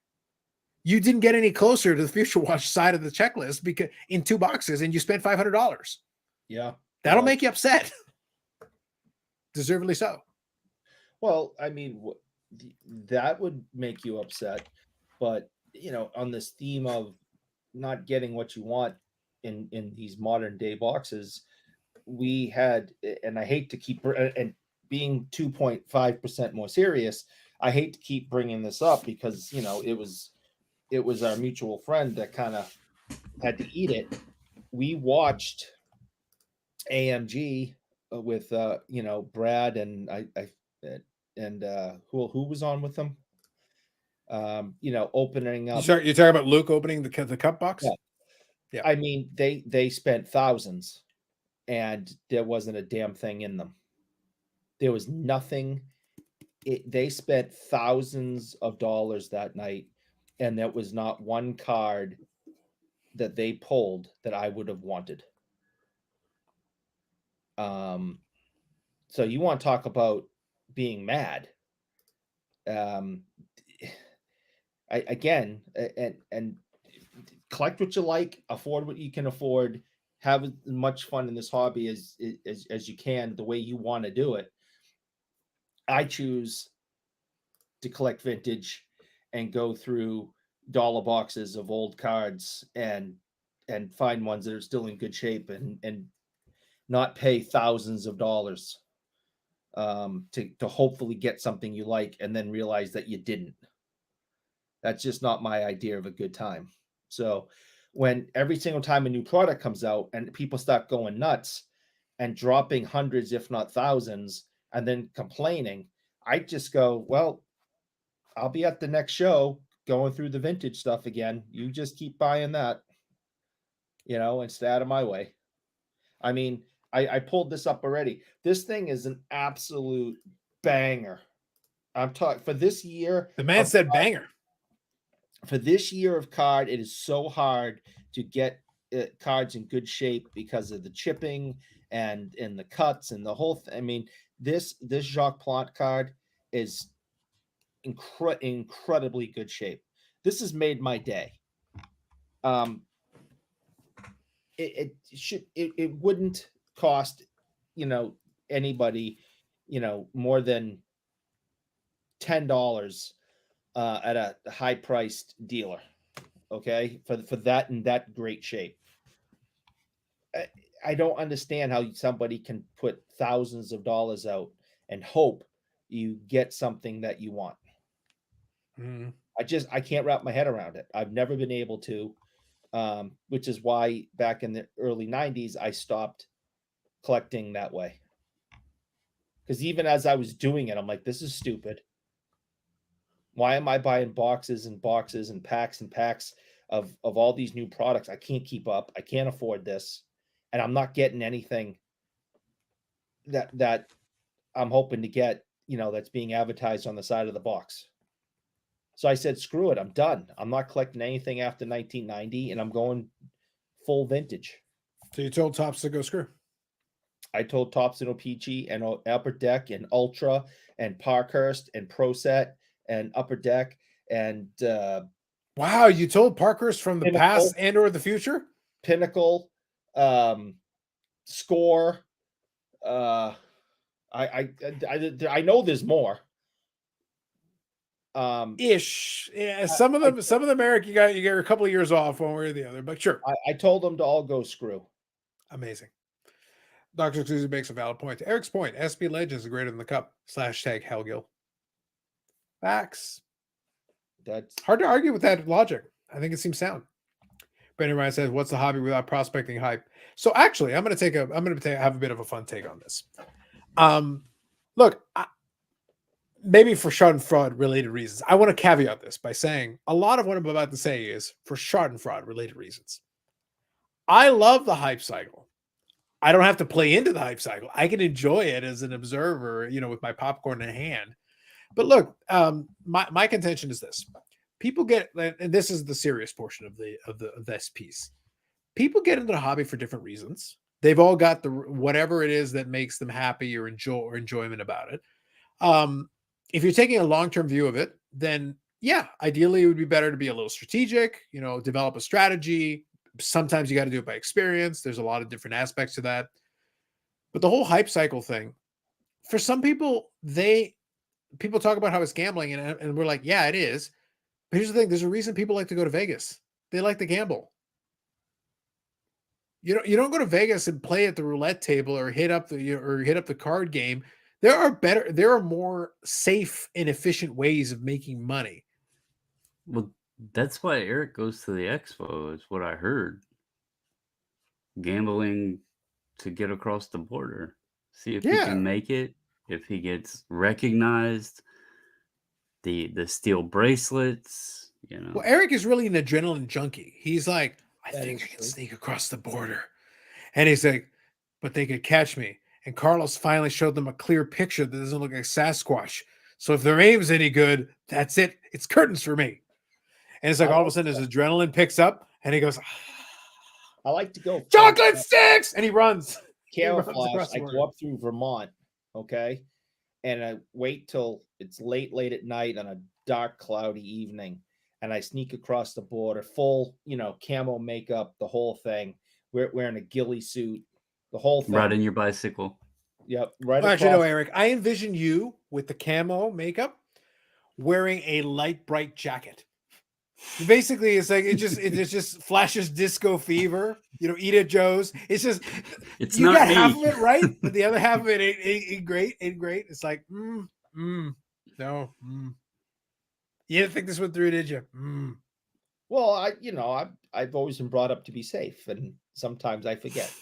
You didn't get any closer to the Future Watch side of the checklist because in 2 boxes, and you spent $500. Yeah, that'll make you upset. Deservedly so. Well, I mean, that would make you upset, but on this theme of not getting what you want in these modern day boxes, we had, and I hate to keep and being 2.5% more serious, I hate to keep bringing this up because it was our mutual friend that kind of had to eat it. We watched AMG with Brad and who was on with them, opening up. You're talking about Luke opening the cup box. Yeah. I mean, they spent thousands and there wasn't a damn thing in them. There was nothing. They spent thousands of dollars that night, and there was not one card that they pulled that I would have wanted. So you want to talk about being mad? And collect what you like, afford what you can afford, have as much fun in this hobby as you can, the way you want to do it. I choose to collect vintage and go through dollar boxes of old cards and find ones that are still in good shape and not pay thousands of dollars to hopefully get something you like and then realize that you didn't. That's just not my idea of a good time. So when every single time a new product comes out and people start going nuts and dropping hundreds, if not thousands, and then complaining, I just go, well, I'll be at the next show going through the vintage stuff again. You just keep buying that, and stay out of my way. I mean, I pulled this up already. This thing is an absolute banger. I'm talking for this year. The man said banger. For this year of card, it is so hard to get cards in good shape because of the chipping and the cuts and the whole thing. I mean, this Jacques Plante card is incredibly good shape. This has made my day. It wouldn't cost anybody more than $10 at a high priced dealer, okay, for that in that great shape. I don't understand how somebody can put thousands of dollars out and hope you get something that you want. I can't wrap my head around it. I've never been able to, which is why back in the early 90s I stopped collecting that way. Because even as I was doing it, I'm like, this is stupid. Why am I buying boxes and boxes and packs of all these new products? I can't keep up. I can't afford this. And I'm not getting anything that I'm hoping to get, that's being advertised on the side of the box. So I said, screw it. I'm done. I'm not collecting anything after 1990, and I'm going full vintage. So you told Topps to go screw. I told Topps and Peachy and Upper Deck and Ultra and Parkhurst and Pro Set and Upper Deck and wow, you told Parkhurst from the Pinnacle, past and or the future? Pinnacle, Score. I know there's more. Ish. Yeah, some of them, Eric, you got a couple of years off one way or the other, but sure. I told them to all go screw. Amazing. Dr. Susie makes a valid point. To Eric's point, SB Legends is greater than the Cup. / Helgill. Facts. That's hard to argue with that logic. I think it seems sound. Brandon Ryan says, "What's the hobby without prospecting hype?" So actually, I'm going to have a bit of a fun take on this. Look, maybe for Schadenfreude related reasons. I want to caveat this by saying a lot of what I'm about to say is for Schadenfreude related reasons. I love the hype cycle. I don't have to play into the hype cycle. I can enjoy it as an observer, with my popcorn in hand. But look, my contention is this: people get, and this is the serious portion of this piece. People get into the hobby for different reasons. They've all got whatever it is that makes them happy or enjoyment about it. If you're taking a long-term view of it, then yeah, ideally it would be better to be a little strategic, develop a strategy. Sometimes you got to do it by experience. There's a lot of different aspects to that. But the whole hype cycle thing, for some people, people talk about how it's gambling, and we're like, yeah, it is. But here's the thing: there's a reason people like to go to Vegas. They like to gamble. You don't go to Vegas and play at the roulette table or hit up the card game. There are more safe and efficient ways of making money. Well, that's why Eric goes to the expo, is what I heard. Gambling to get across the border. See if he can make it, if he gets recognized, the steel bracelets, Well, Eric is really an adrenaline junkie. He's like, I think I can sneak across the border. And he's like, but they could catch me. And Carlos finally showed them a clear picture that doesn't look like Sasquatch. So if their aim's any good, that's it. It's curtains for me. And it's like all of a sudden his adrenaline picks up and he goes, I like to go chocolate sticks, and he runs. Camouflage. I go up through Vermont, okay, and I wait till it's late at night on a dark, cloudy evening, and I sneak across the border, full, camo makeup, the whole thing. We're wearing a ghillie suit, the whole thing. Riding your bicycle. Yep. Right. Well, actually, no, Eric. I envision you with the camo makeup, wearing a light, bright jacket. Basically, it's like it just flashes disco fever. Eat at Joe's. It's just you got half of it right, but the other half of it ain't great. It's like no. You didn't think this went through, did you? Well, I've always been brought up to be safe, and sometimes I forget.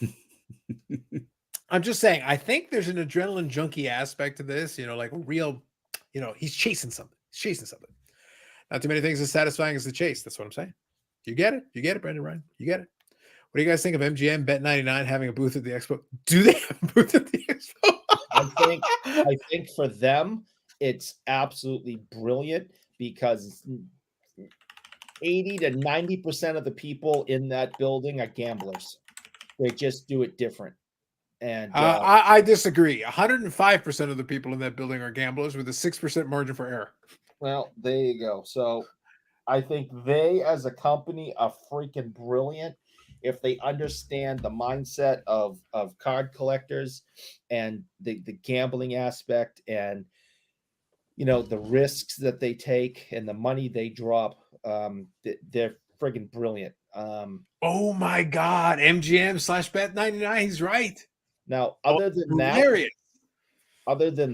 I'm just saying, I think there's an adrenaline junkie aspect to this, like a real, he's chasing something. He's chasing something. Not too many things as satisfying as the chase. That's what I'm saying. You get it. You get it, Brendan Ryan. You get it. What do you guys think of MGM Bet99 having a booth at the expo? Do they have a booth at the expo? I think for them, it's absolutely brilliant because 80 to 90% of the people in that building are gamblers. They just do it different. And I disagree. 105% of the people in that building are gamblers with a 6% margin for error. well, there you go. So I think they, as a company, are freaking brilliant if they understand the mindset of card collectors and the gambling aspect and the risks that they take and the money they drop. They're friggin' brilliant. Oh my God, MGM/Bet99. He's right. Now, other than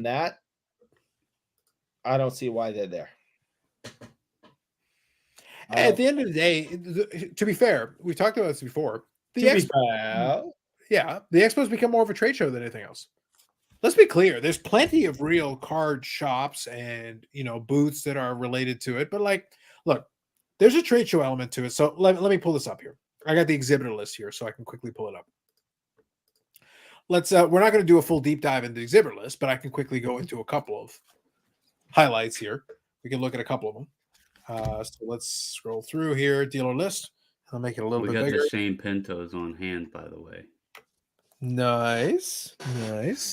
that, I don't see why they're there. At the end of the day, to be fair, we've talked about this before. The Expo's become more of a trade show than anything else. Let's be clear. There's plenty of real card shops and booths that are related to it. But look, there's a trade show element to it. So let me pull this up here. I got the exhibitor list here, so I can quickly pull it up. Let's we're not going to do a full deep dive into the exhibitor list, but I can quickly go into a couple of highlights here. We can look at a couple of them. So let's scroll through here. Dealer list. I'll make it a little bit bigger. We got the Shane Pintos on hand, by the way. Nice.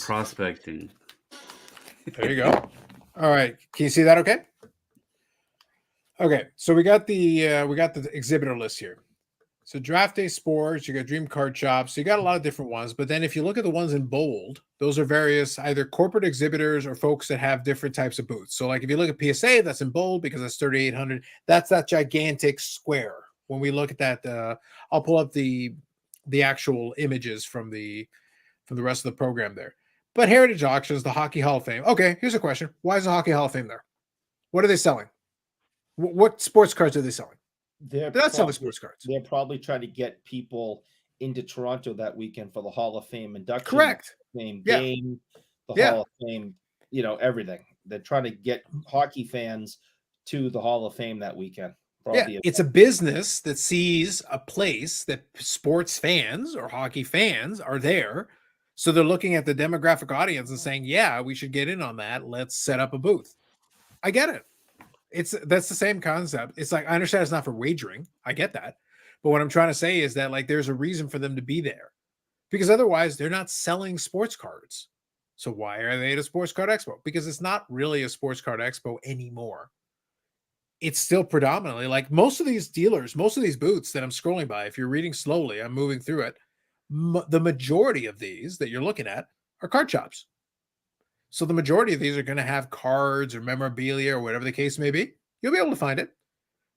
Prospecting. There you go. All right. Can you see that okay? Okay. So we got the exhibitor list here. So Draft Day Sports, you got Dream Card Shops, so you got a lot of different ones. But then if you look at the ones in bold, those are various either corporate exhibitors or folks that have different types of booths. So like if you look at PSA, that's in bold because that's 3,800. That's that gigantic square. When we look at that, I'll pull up the actual images from the rest of the program there. But Heritage Auctions, the Hockey Hall of Fame. Okay, here's a question. Why is the Hockey Hall of Fame there? What are they selling? What sports cards are they selling? They're not selling sports cards. They're probably trying to get people into Toronto that weekend for the Hall of Fame induction. Correct. Game, the Hall of Fame, everything. They're trying to get hockey fans to the Hall of Fame that weekend. It's a business that sees a place that sports fans or hockey fans are there. So they're looking at the demographic audience and saying, yeah, we should get in on that. Let's set up a booth. I get it. That's the same concept. It's like, I understand it's not for wagering. I get that. But what I'm trying to say is that there's a reason for them to be there because otherwise they're not selling sports cards. So why are they at a sports card expo? Because it's not really a sports card expo anymore. It's still predominantly most of these dealers, most of these booths that I'm scrolling by, if you're reading slowly, I'm moving through it. The majority of these that you're looking at are card shops. So the majority of these are going to have cards or memorabilia or whatever the case may be. You'll be able to find it.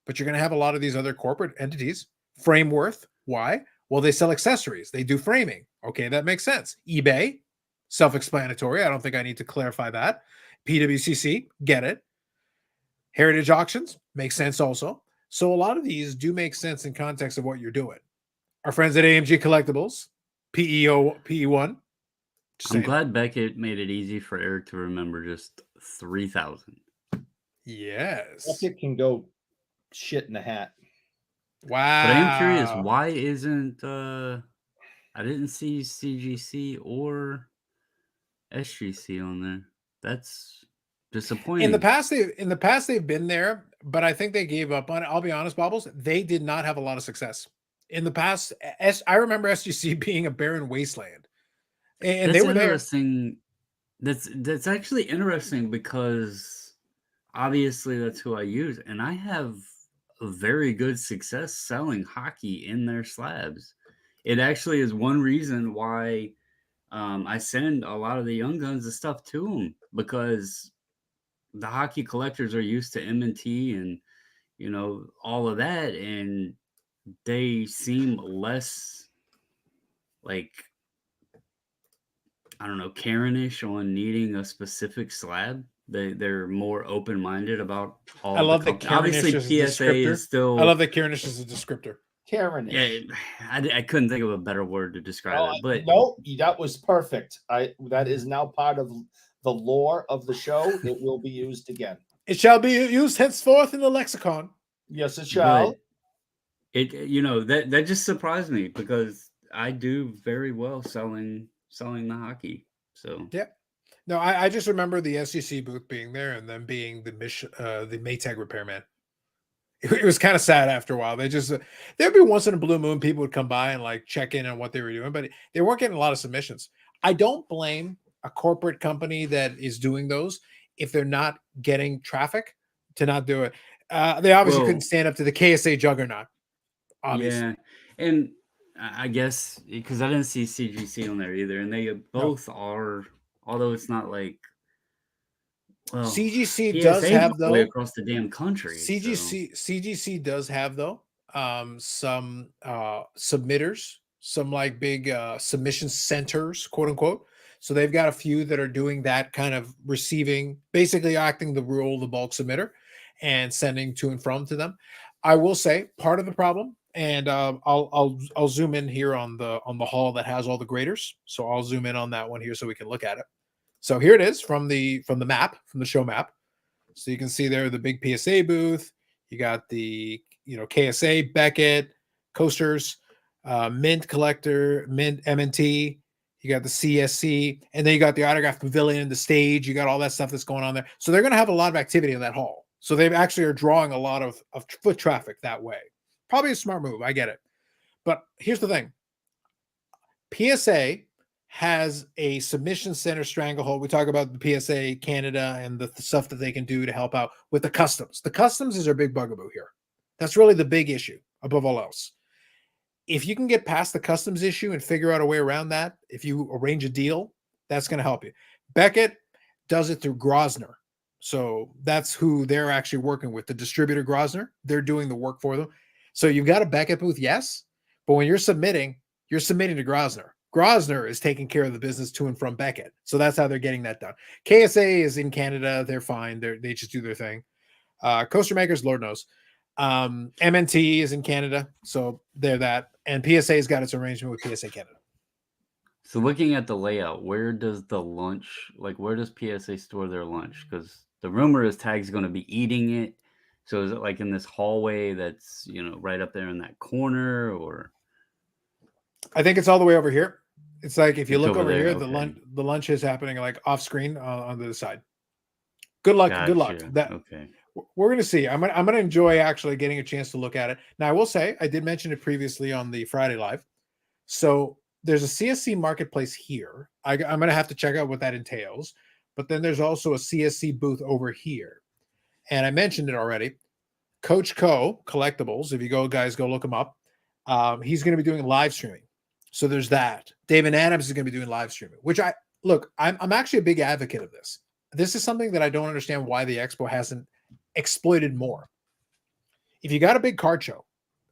But you're going to have a lot of these other corporate entities. Frameworth. Why? Well, they sell accessories. They do framing. Okay, that makes sense. eBay. Self-explanatory. I don't think I need to clarify that. PWCC. Get it. Heritage Auctions. Makes sense also. So a lot of these do make sense in context of what you're doing. Our friends at AMG Collectibles. PE1. I'm glad Beckett made it easy for Eric to remember just 3,000. Yes. Beckett can go shit in a hat. Wow. But I am curious, why isn't I didn't see CGC or SGC on there. That's disappointing. In the past they've been there, but I think they gave up on it. I'll be honest, Bobbles, they did not have a lot of success. In the past, I remember SGC being a barren wasteland. And that's they were interesting. There. That's actually interesting because obviously that's who I use, and I have a very good success selling hockey in their slabs. It actually is one reason why I send a lot of the young guns and stuff to them, because the hockey collectors are used to M&T and all of that, and they seem less like, I don't know, Karenish on needing a specific slab. They're more open-minded about all. I love that obviously PSA is still. I love that Karenish is a descriptor. Karen. Yeah, I couldn't think of a better word to describe it, but No, that was perfect. That is now part of the lore of the show. It will be used again. It shall be used henceforth in the lexicon. Yes, it shall. but that just surprised me because I do very well selling the hockey. So Yeah. No, I just remember the SGC booth being there and then being the Maytag repairman. It was kind of sad after a while. There'd be once in a blue moon people would come by and like check in on what they were doing, but they weren't getting a lot of submissions. I don't blame a corporate company that is doing those if they're not getting traffic to not do it. They obviously Well, couldn't stand up to the KSA juggernaut. Obviously, yeah, and I guess because I didn't see CGC on there either, and they no. both are, although it's not like, well, CGC does PSA is have all the way though. across the damn country. So CGC does have though some submitters, some like big submission centers, quote unquote. So they've got a few that are doing that kind of receiving, basically acting the role of the bulk submitter and sending to and from to them. I will say part of the problem, and I'll zoom in here on the hall that has all the graders. So I'll zoom in on that one here so we can look at it. So here it is from the map, from the show map. So you can see there the big PSA booth. You got the KSA, Beckett, coasters, Mint collector, Mint MNT. You got the CSC, and then you got the autograph pavilion, the stage. You got all that stuff that's going on there. So they're going to have a lot of activity in that hall. So they actually are drawing a lot of foot traffic that way. Probably a smart move. I get it. But here's the thing. PSA has a submission center stranglehold. We talk about the PSA Canada and the stuff that they can do to help out with the customs. The customs is our big bugaboo here. That's really the big issue above all else. If you can get past the customs issue and figure out a way around that, if you arrange a deal, that's going to help you. Beckett does it through Grosner. So that's who they're actually working with, the distributor Grosner. They're doing the work for them. So you've got a Beckett booth, yes, but when you're submitting to Grosner. Grosner is taking care of the business to and from Beckett. So that's how they're getting that done. KSA is in Canada. They're fine. They just do their thing. Coaster makers, Lord knows. MNT is in Canada. So they're that. And PSA's got its arrangement with PSA Canada. So looking at the layout, where does PSA store their lunch? Because the rumor is Tag's going to be eating it. So is it like in this hallway that's, right up there in that corner, or? I think it's all the way over here. It's like if you look over here, okay. the lunch is happening like off screen on the side. Good luck. Gotcha. Good luck. Okay. We're gonna see. I'm gonna enjoy actually getting a chance to look at it. Now I will say I did mention it previously on the Friday Live. So there's a CSC marketplace here. I'm gonna have to check out what that entails. But then there's also a CSC booth over here, and I mentioned it already. Coach Co Collectibles. If you go look him up. He's going to be doing live streaming. So there's that. David Adams is going to be doing live streaming, which I'm actually a big advocate of this. This is something that I don't understand why the Expo hasn't exploited more. If you got a big card show,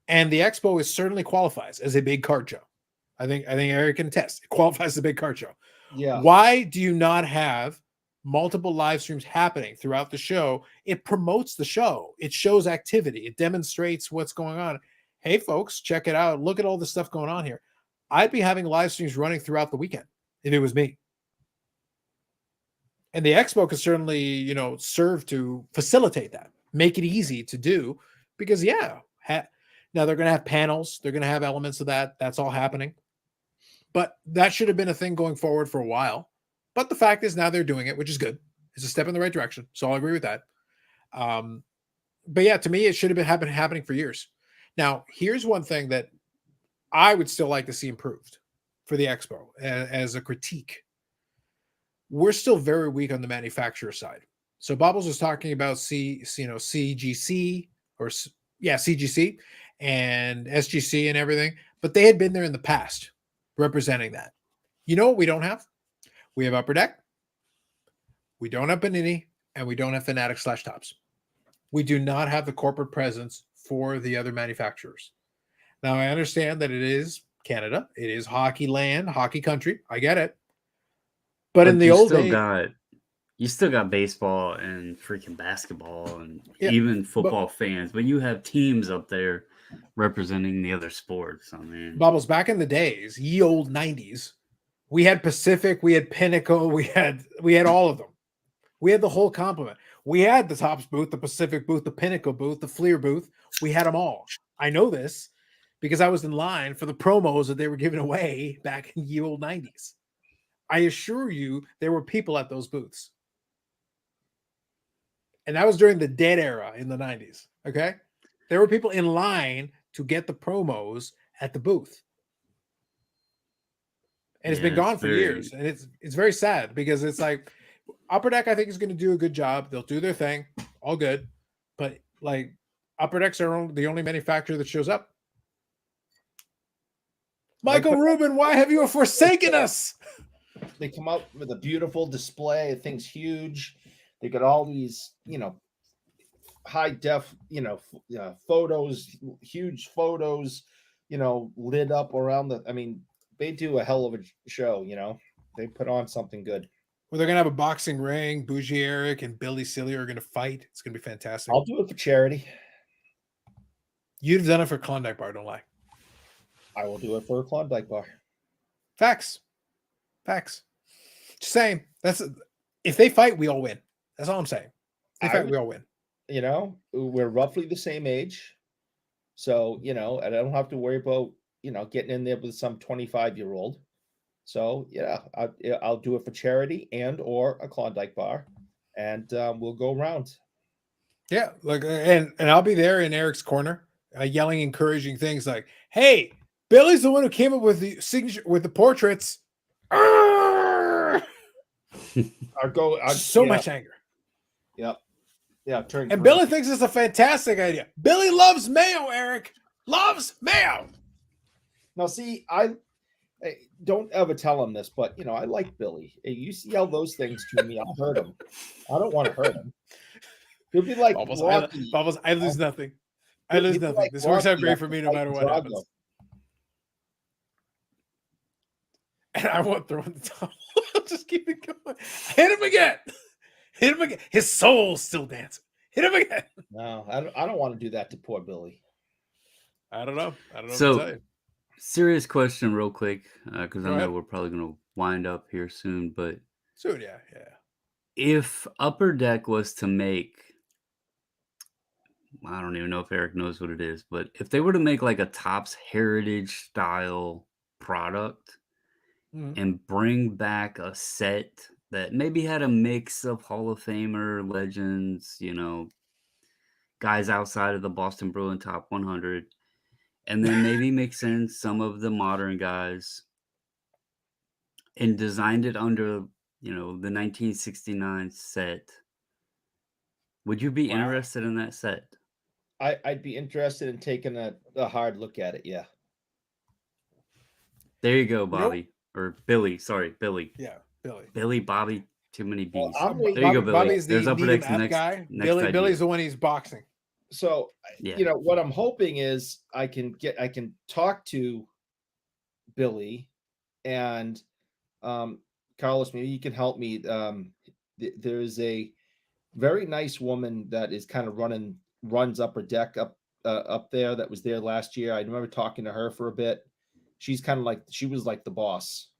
and the Expo certainly qualifies as a big card show, I think Eric can attest. It qualifies as a big card show. Yeah. Why do you not have multiple live streams happening throughout the show? It promotes the show. It shows activity. It demonstrates what's going on. Hey, folks, check it out. Look at all the stuff going on here. I'd be having live streams running throughout the weekend if it was me. And the Expo could certainly, serve to facilitate that, make it easy to do because, now they're going to have panels. They're going to have elements of that. That's all happening. But that should have been a thing going forward for a while. But the fact is now they're doing it, which is good. It's a step in the right direction. So I'll agree with that. But yeah, to me, it should have been happening for years. Now, here's one thing that I would still like to see improved for the Expo as a critique. We're still very weak on the manufacturer side. So Bobbles was talking about CGC CGC and SGC and everything, but they had been there in the past representing that. You know what we don't have? We have Upper Deck. We don't have Panini, and we don't have Fanatic/Tops. We do not have the corporate presence for the other manufacturers. Now, I understand that it is Canada. It is hockey land, hockey country. I get it. But in the old days, you still got baseball and freaking basketball and even football fans, but you have teams up there representing the other sports. I mean, Bubbles, back in the days, ye old 90s, we had Pacific, we had Pinnacle, we had all of them. We had the whole complement. We had the Tops booth, the Pacific booth, the Pinnacle booth, the Fleer booth. We had them all. I know this because I was in line for the promos that they were giving away back in the old 90s. I assure you there were people at those booths. And that was during the dead era in the 90s. Okay. There were people in line to get the promos at the booth. And it's been gone for years. And it's very sad because it's like Upper Deck, I think, is going to do a good job. They'll do their thing, all good. But like Upper Decks are the only manufacturer that shows up. Michael Rubin, why have you forsaken us? They come out with a beautiful display. The thing's huge. They got all these, high def, photos, huge photos, lit up around the. I mean, they do a hell of a show. They put on something good. Well, they're gonna have a boxing ring. Bougie Eric and Billy Cillier are gonna fight. It's gonna be fantastic. I'll do it for charity. You've done it for Klondike Bar, don't lie. I will do it for a Klondike Bar. Facts. Just saying. If they fight, we all win. That's all I'm saying. If they fight, we all win. We're roughly the same age. So, and I don't have to worry about, getting in there with some 25-year-old. So, yeah, I'll do it for charity and or a Klondike Bar, and we'll go around. Yeah, and I'll be there in Eric's corner, yelling encouraging things like, "Hey, Billy's the one who came up with the signature with the portraits." Much anger. Yep. Yeah. And Billy thinks it's a fantastic idea. Billy loves mayo, Eric. Loves mayo. Now, see, I don't ever tell him this, but I like Billy. You yell those things to me, I'll hurt him. I don't want to hurt him. He'll be like Bubbles. Rocky. I lose nothing. I lose nothing. Like this works out great for me no matter what happens. And I won't throw in the towel. Just keep it going. Hit him again. His soul's still dancing. Hit him again. No, I don't want to do that to poor Billy. I don't know. So, serious question real quick, because I know we're probably going to wind up here soon, but soon, yeah. If Upper Deck was to make, I don't even know if Eric knows what it is, but if they were to make like a Topps heritage style product and bring back a set that maybe had a mix of Hall of Famer legends, guys outside of the Boston Bruin top 100, and then maybe mix in some of the modern guys and designed it under, the 1969 set, would you be interested in that set? I'd be interested in taking a hard look at it, yeah. There you go, Bobby. Or Billy. Sorry, Billy. Yeah, Billy. Billy, Bobby, too many B's. Well, there you go, Billy. Bobby's There's Upper Deck's next guy. next Billy's the one he's boxing. So, what I'm hoping is I can talk to Billy and Carlos, maybe you can help me. There's a very nice woman that is kind of runs Upper Deck up there that was there last year. I remember talking to her for a bit. She's kind of she was like the boss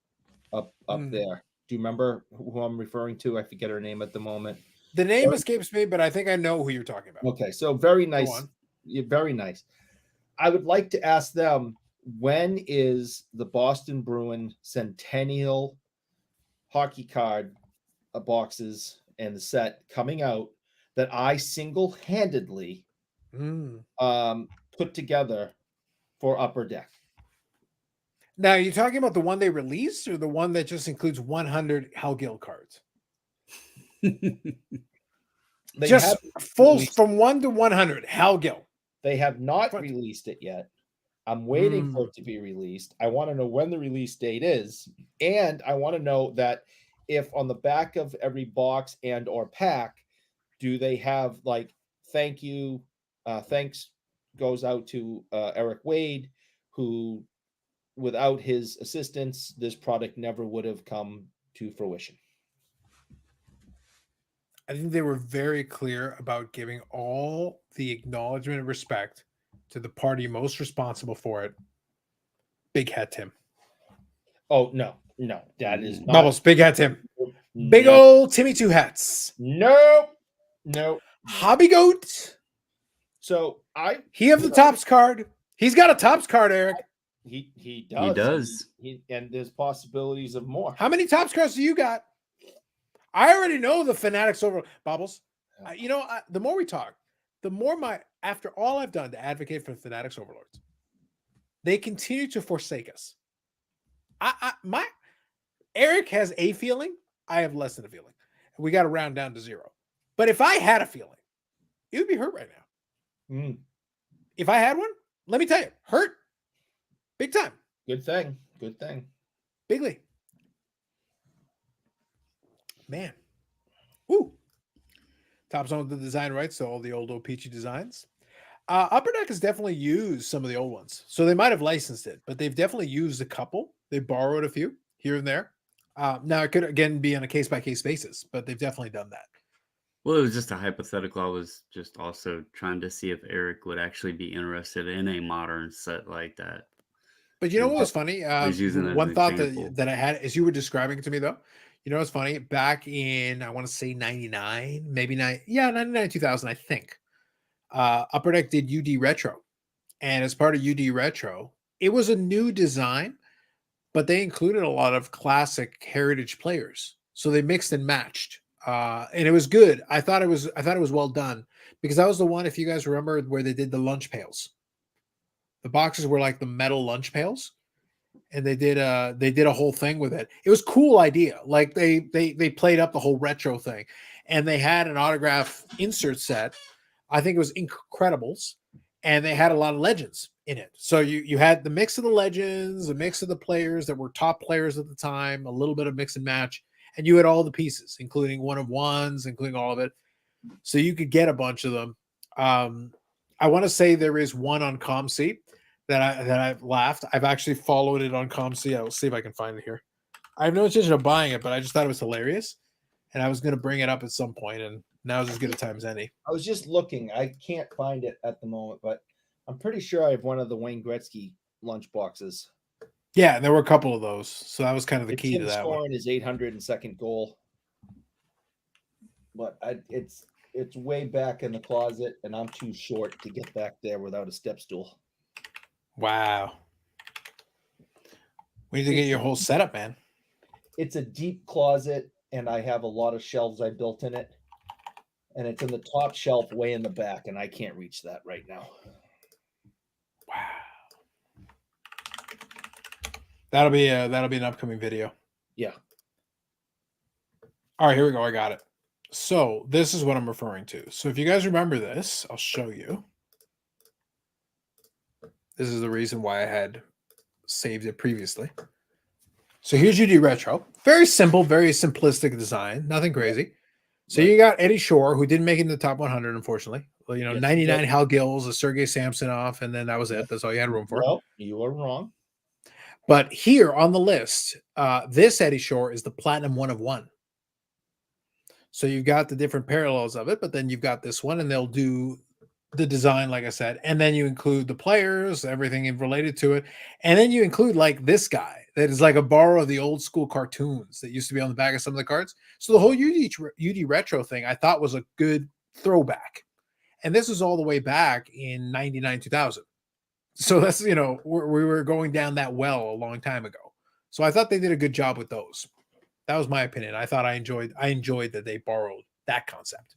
up there. Do you remember who I'm referring to? I forget her name at the moment. The name escapes me, but I think I know who you're talking about. Okay, so very nice. Very nice. I would like to ask them, when is the Boston Bruin Centennial hockey card boxes and the set coming out that I single-handedly put together for Upper Deck? Now, you're talking about the one they released or the one that just includes 100 Hal Gill cards? Just full from 1 to 100 Hal Gill. They have not released it yet. I'm waiting for it to be released. I want to know when the release date is, and I want to know that if on the back of every box and or pack, do they have thank you, thanks goes out to Eric Wade, who without his assistance, this product never would have come to fruition. I think they were very clear about giving all the acknowledgement and respect to the party most responsible for it. Big Hat Tim. Oh no, that is not. Bubbles, Big Hat Tim. Big No, old Timmy Two Hats. no. Hobby Goat. So He have the Topps card. He's got a Topps card, Eric. he does. He does. And there's possibilities of more. How many Topps cards do you got? I already know the Fanatics over Bobbles. The more we talk, the more after all I've done to advocate for the Fanatics Overlords, they continue to forsake us. Eric has a feeling. I have less than a feeling. We got to round down to 0. But if I had a feeling, it would be hurt right now. If I had one, let me tell you, hurt big time. Good thing. Bigly. Man. Woo. Topps owned the design rights to all the old Peachy designs. Upper Deck has definitely used some of the old ones. So they might have licensed it, but they've definitely used a couple. They borrowed a few here and there. Now, it could, again, be on a case-by-case basis, but they've definitely done that. Well, it was just a hypothetical. I was just also trying to see if Eric would actually be interested in a modern set like that. But you know what was funny? One thought that I had as you were describing it to me, though, you know what's funny? Back in, I want to say 99, maybe 99, 2000, I think. Upper Deck did UD Retro. And as part of UD Retro, it was a new design, but they included a lot of classic heritage players. So they mixed and matched. And it was good. I thought it was well done because that was the one, if you guys remember, where they did the lunch pails. The boxes were like the metal lunch pails, and they did a whole thing with it. It was a cool idea. Like they played up the whole retro thing, and they had an autograph insert set. I think it was Incredibles, and they had a lot of legends in it. So you had the mix of the legends, a mix of the players that were top players at the time, a little bit of mix and match. And you had all the pieces, including one of ones, including all of it. So you could get a bunch of them. I want to say there is one on ComC that I've laughed. I've actually followed it on ComC. I will see if I can find it here. I have no intention of buying it, but I just thought it was hilarious. And I was going to bring it up at some point, and now's as good a time as any. I was just looking. I can't find it at the moment, but I'm pretty sure I have one of the Wayne Gretzky lunch boxes. Yeah, there were a couple of those. So that was kind of the key to that one. Scoring his 802nd goal. But it's way back in the closet, and I'm too short to get back there without a step stool. Wow. We need to get your whole setup, man. It's a deep closet, and I have a lot of shelves I built in it. And it's in the top shelf way in the back, and I can't reach that right now. Wow. That'll be an upcoming video. Yeah. All right, here we go. I got it. So this is what I'm referring to. So if you guys remember this, I'll show you. This is the reason why I had saved it previously. So here's UD Retro. Very simple, very simplistic design. Nothing crazy. So you got Eddie Shore, who didn't make it in the top 100, unfortunately. Well, 99 Hal Gills, a Sergei Samsonov, and then that was it. That's all you had room for. Well, you were wrong. But here on the list, this Eddie Shore is the Platinum 1 of 1. So you've got the different parallels of it, but then you've got this one, and they'll do the design, like I said, and then you include the players, everything related to it, and then you include like this guy that is like a borrow of the old school cartoons that used to be on the back of some of the cards. So the whole UD Retro thing I thought was a good throwback, and this was all the way back in 99, 2000. So that's, we were going down that well a long time ago. So I thought they did a good job with those. That was my opinion. I thought I enjoyed that they borrowed that concept.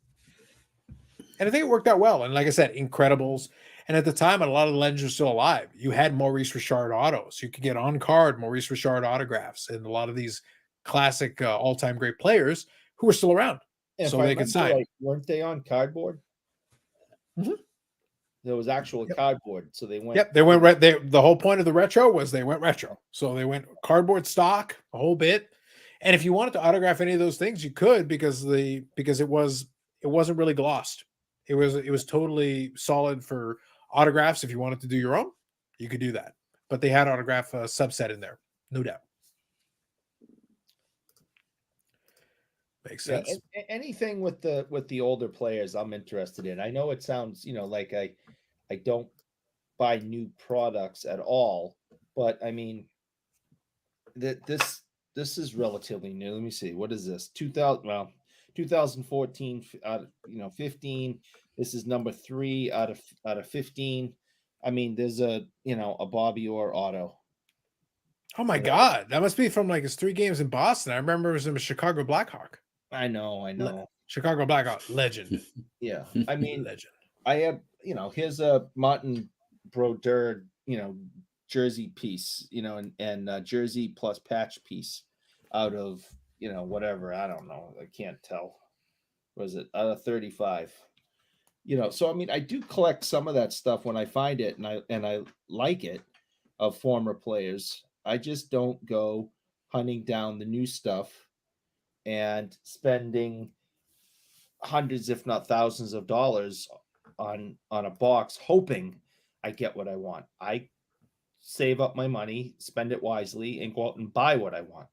And I think it worked out well. And like I said, Incredibles. And at the time, a lot of the legends were still alive. You had Maurice Richard autos. You could get on card Maurice Richard autographs and a lot of these classic all-time great players who were still around. And so they could sign. Weren't they on cardboard? Mm-hmm. There was actual cardboard. So they went. Yep, they went right. The whole point of the retro was they went retro. So they went cardboard stock, a whole bit. And if you wanted to autograph any of those things, you could because it wasn't really glossed. It was totally solid for autographs. If you wanted to do your own, you could do that. But they had autograph subset in there, no doubt. Makes sense. Yeah, anything with the older players, I'm interested in. I know it sounds, like I don't buy new products at all. But I mean, this is relatively new. Let me see. What is this? 2014 15. This is number 3 out of 15. I mean, there's a Bobby Orr auto. Oh my You know? God, that must be from like his 3 games in Boston. I remember it was in a Chicago Blackhawk. I know. Chicago Blackhawk legend. Yeah. I mean, Legend. I have, here's a Martin Brodeur, jersey piece, and jersey plus patch piece out of, whatever. I don't know. I can't tell. Was it out of 35? So I mean, I do collect some of that stuff when I find it, and I like it, of former players. I just don't go hunting down the new stuff and spending hundreds, if not thousands, of dollars on a box, hoping I get what I want. I save up my money, spend it wisely, and go out and buy what I want.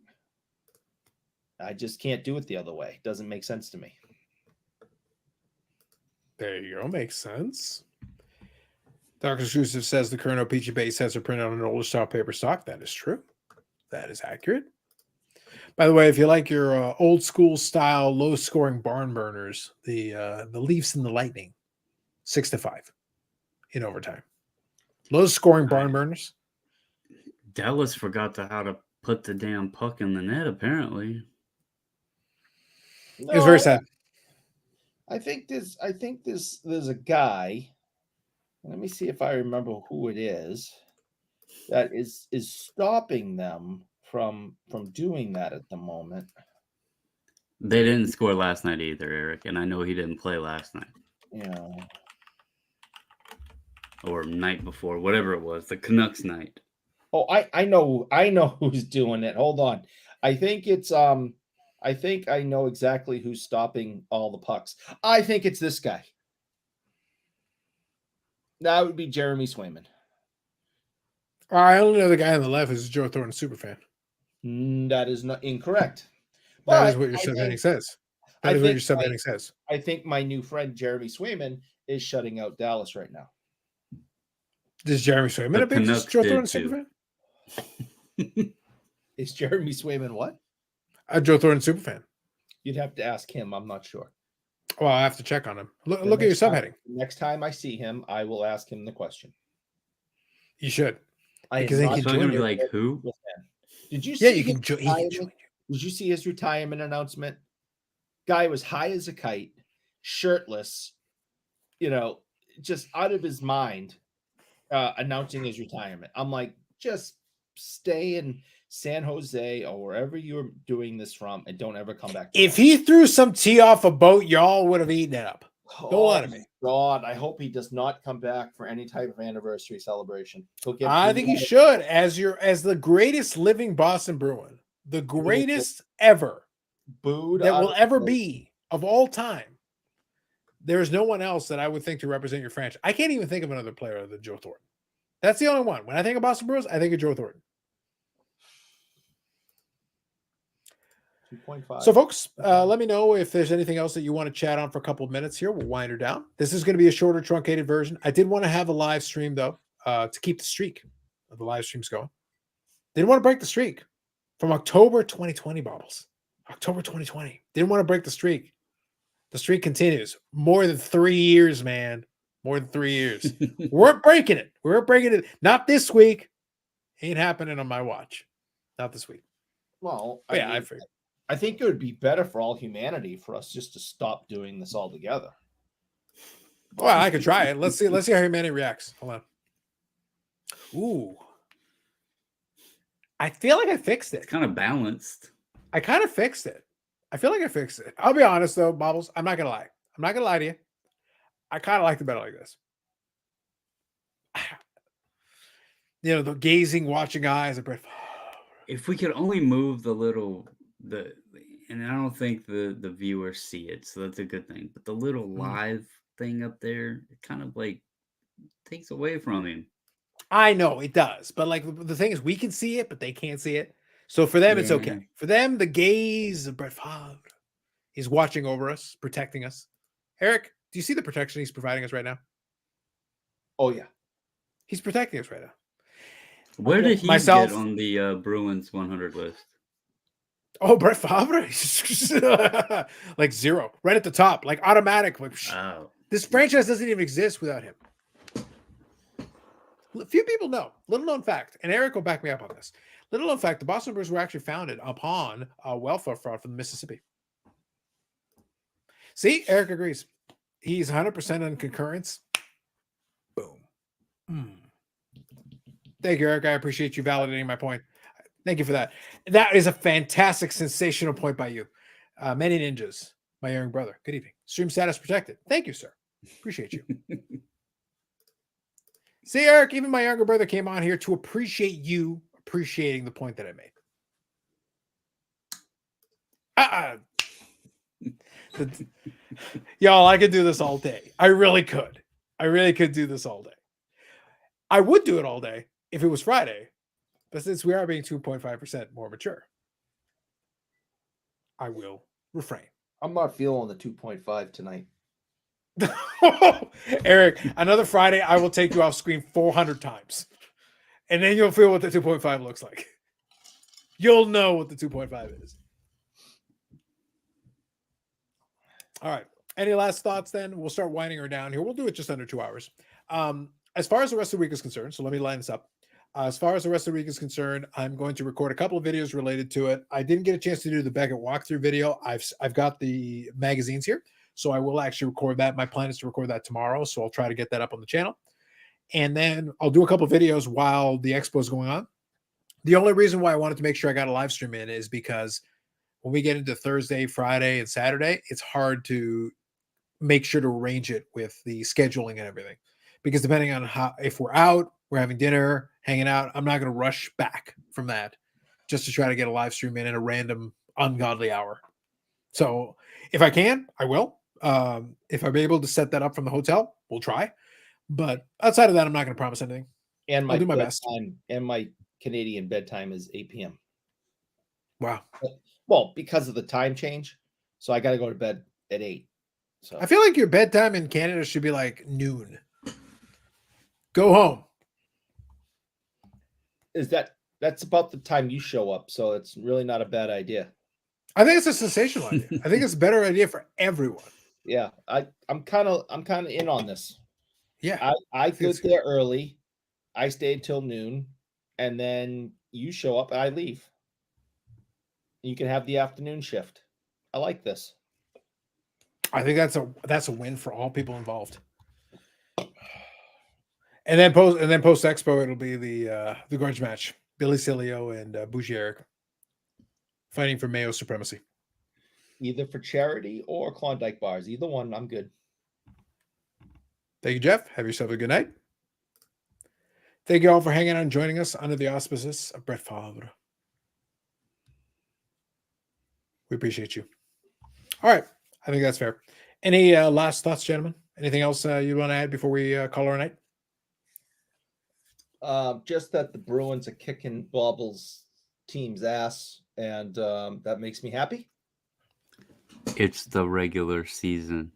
I just can't do it the other way. It doesn't make sense to me. There you go. Makes sense. Dr. Exclusive says the current OPG base sets are printed on an older style paper stock. That is true. That is accurate. By the way, if you like your old school style, low scoring barn burners, the Leafs and the Lightning, 6-5 in overtime. Low scoring barn burners. Dallas forgot how to put the damn puck in the net, apparently. It was very sad. I think there's a guy. Let me see if I remember who it is that is stopping them from doing that at the moment. They didn't score last night either, Eric, and I know he didn't play last night. Yeah. Or night before, whatever it was, the Canucks night. Oh, I know who's doing it. Hold on. I think I know exactly who's stopping all the pucks. I think it's this guy. That would be Jeremy Swayman. I only know the guy on the left is a Joe Thornton superfan. That is not incorrect. That is what your subheading says. That is what your subheading says. I think my new friend Jeremy Swayman is shutting out Dallas right now. Is Jeremy Swayman a big Joe Thornton superfan? Is Jeremy Swayman what? A Joe Thornton superfan. You'd have to ask him. I'm not sure. Well, I have to check on him. Look at your subheading. Next time I see him, I will ask him the question. You should. Because he can join you. Like who? Did you see? Yeah, you can join. Did you see his retirement announcement? Guy was high as a kite, shirtless, just out of his mind, announcing his retirement. I'm like, just stay in San Jose or wherever you're doing this from, and don't ever come back. If he threw some tea off a boat, y'all would have eaten it up. Don't lie to me. God, I hope he does not come back for any type of anniversary celebration. I think he should, as the greatest living Boston Bruin, the greatest ever that will ever be of all time. There is no one else that I would think to represent your franchise. I can't even think of another player other than Joe Thornton. That's the only one. When I think of Boston Bruins, I think of Joe Thornton. 2.5. So, folks, let me know if there's anything else that you want to chat on for a couple of minutes here. We'll wind her down. This is going to be a shorter, truncated version. I did want to have a live stream, though, to keep the streak of the live streams going. Didn't want to break the streak from October 2020, Bobbles. October 2020. Didn't want to break the streak. The streak continues. More than 3 years, man. More than 3 years. We're breaking it. We're breaking it. Not this week. Ain't happening on my watch. Not this week. Well, I figured. I think it would be better for all humanity for us just to stop doing this altogether. Well, I could try it. Let's see how humanity reacts. Hold on. Ooh. I feel like I fixed it. It's kind of balanced. I kind of fixed it. I feel like I fixed it. I'll be honest, though, Bobbles. I'm not going to lie. I'm not going to lie to you. I kind of like the better like this. The gazing, watching eyes. If we could only move and I don't think the viewers see it, so that's a good thing. But the little live thing up there, it kind of like takes away from him. I know it does, but like the thing is, we can see it, but they can't see it. So for them, it's okay. For them, the gaze of Brett Favre is watching over us, protecting us. Eric, do you see the protection he's providing us right now? Oh yeah, He's protecting us right now. Where did he Myself- get on the Bruins 100 list? Oh, Brett Favre, like 0, right at the top, like automatic. Like, Oh, this franchise doesn't even exist without him. Few people know. Little known fact, and Eric will back me up on this. Little known fact: the Boston Bruins were actually founded upon a welfare fraud from Mississippi. See, Eric agrees. He's 100% on concurrence. Boom. Thank you, Eric. I appreciate you validating my point. Thank you for that. That is a fantastic, sensational point by you. Many ninjas, my young brother. Good evening. Stream status protected. Thank you, sir. Appreciate you. See, Eric, even my younger brother came on here to appreciate you appreciating the point that I made. Y'all, I could do this all day. I really could. I really could do this all day. I would do it all day if it was Friday. But since we are being 2.5% more mature, I will refrain. I'm not feeling the 2.5 tonight. Eric, another Friday, I will take you off screen 400 times. And then you'll feel what the 2.5 looks like. You'll know what the 2.5 is. All right. Any last thoughts then? We'll start winding her down here. We'll do it just under 2 hours. As far as the rest of the week is concerned, so let me line this up. As far as the rest of the week is concerned, I'm going to record a couple of videos related to it. I didn't get a chance to do the Beckett walkthrough video. I've got the magazines here, so I will actually record that. My plan is to record that tomorrow, so I'll try to get that up on the channel. And then I'll do a couple of videos while the expo is going on. The only reason why I wanted to make sure I got a live stream in is because when we get into Thursday, Friday, and Saturday, it's hard to make sure to arrange it with the scheduling and everything. Because depending on if we're out, we're having dinner, hanging out, I'm not going to rush back from that just to try to get a live stream in at a random ungodly hour. So if I can, I will. If I'm able to set that up from the hotel, we'll try. But outside of that, I'm not going to promise anything. And I'll do my best. And my Canadian bedtime is 8 p.m. Wow. Well, because of the time change. So I got to go to bed at 8. So I feel like your bedtime in Canada should be like noon. Go home. That's about the time you show up, so it's really not a bad idea. I think it's a sensational idea. I think it's a better idea for everyone. Yeah, I'm kind of in on this. Yeah, I get there early, I stay till noon, and then you show up and I leave. You can have the afternoon shift. I like this. I think that's a win for all people involved. And then post expo, it'll be the grudge match. Billy Cilio and Bougie Eric fighting for Mayo supremacy. Either for charity or Klondike bars. Either one, I'm good. Thank you, Jeff. Have yourself a good night. Thank you all for hanging out and joining us under the auspices of Brett Favre. We appreciate you. All right. I think that's fair. Any last thoughts, gentlemen? Anything else you want to add before we call our night? Just that the Bruins are kicking Bobbles team's ass, and that makes me happy. It's the regular season.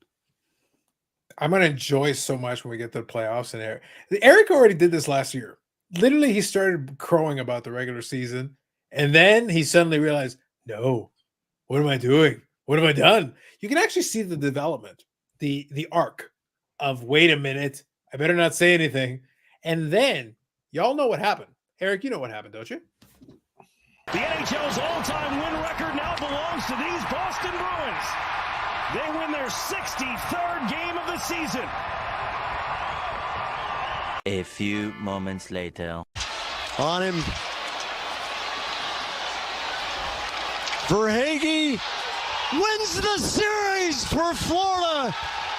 I'm going to enjoy so much when we get to the playoffs. And Eric already did this last year. Literally, he started crowing about the regular season, and then he suddenly realized, no, what am I doing? What have I done? You can actually see the development, the arc of, wait a minute, I better not say anything. And then y'all know what happened. Eric, you know what happened, don't you? The NHL's all-time win record now belongs to these Boston Bruins. They win their 63rd game of the season. A few moments later. On him. Verhage wins the series for Florida.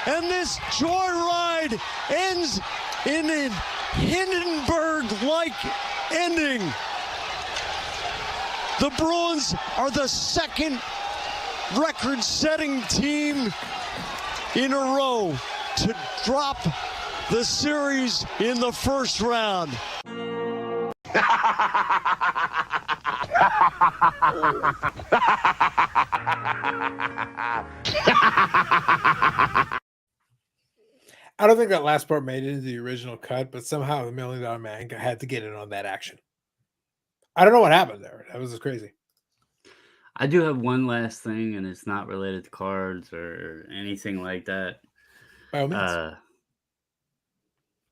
And this joyride ends in a Hindenburg-like ending. The Bruins are the second record-setting team in a row to drop the series in the first round. I don't think that last part made it into the original cut, but somehow the $1 Million Man had to get in on that action. I don't know what happened there. That was just crazy. I do have one last thing, and it's not related to cards or anything like that. By all means. I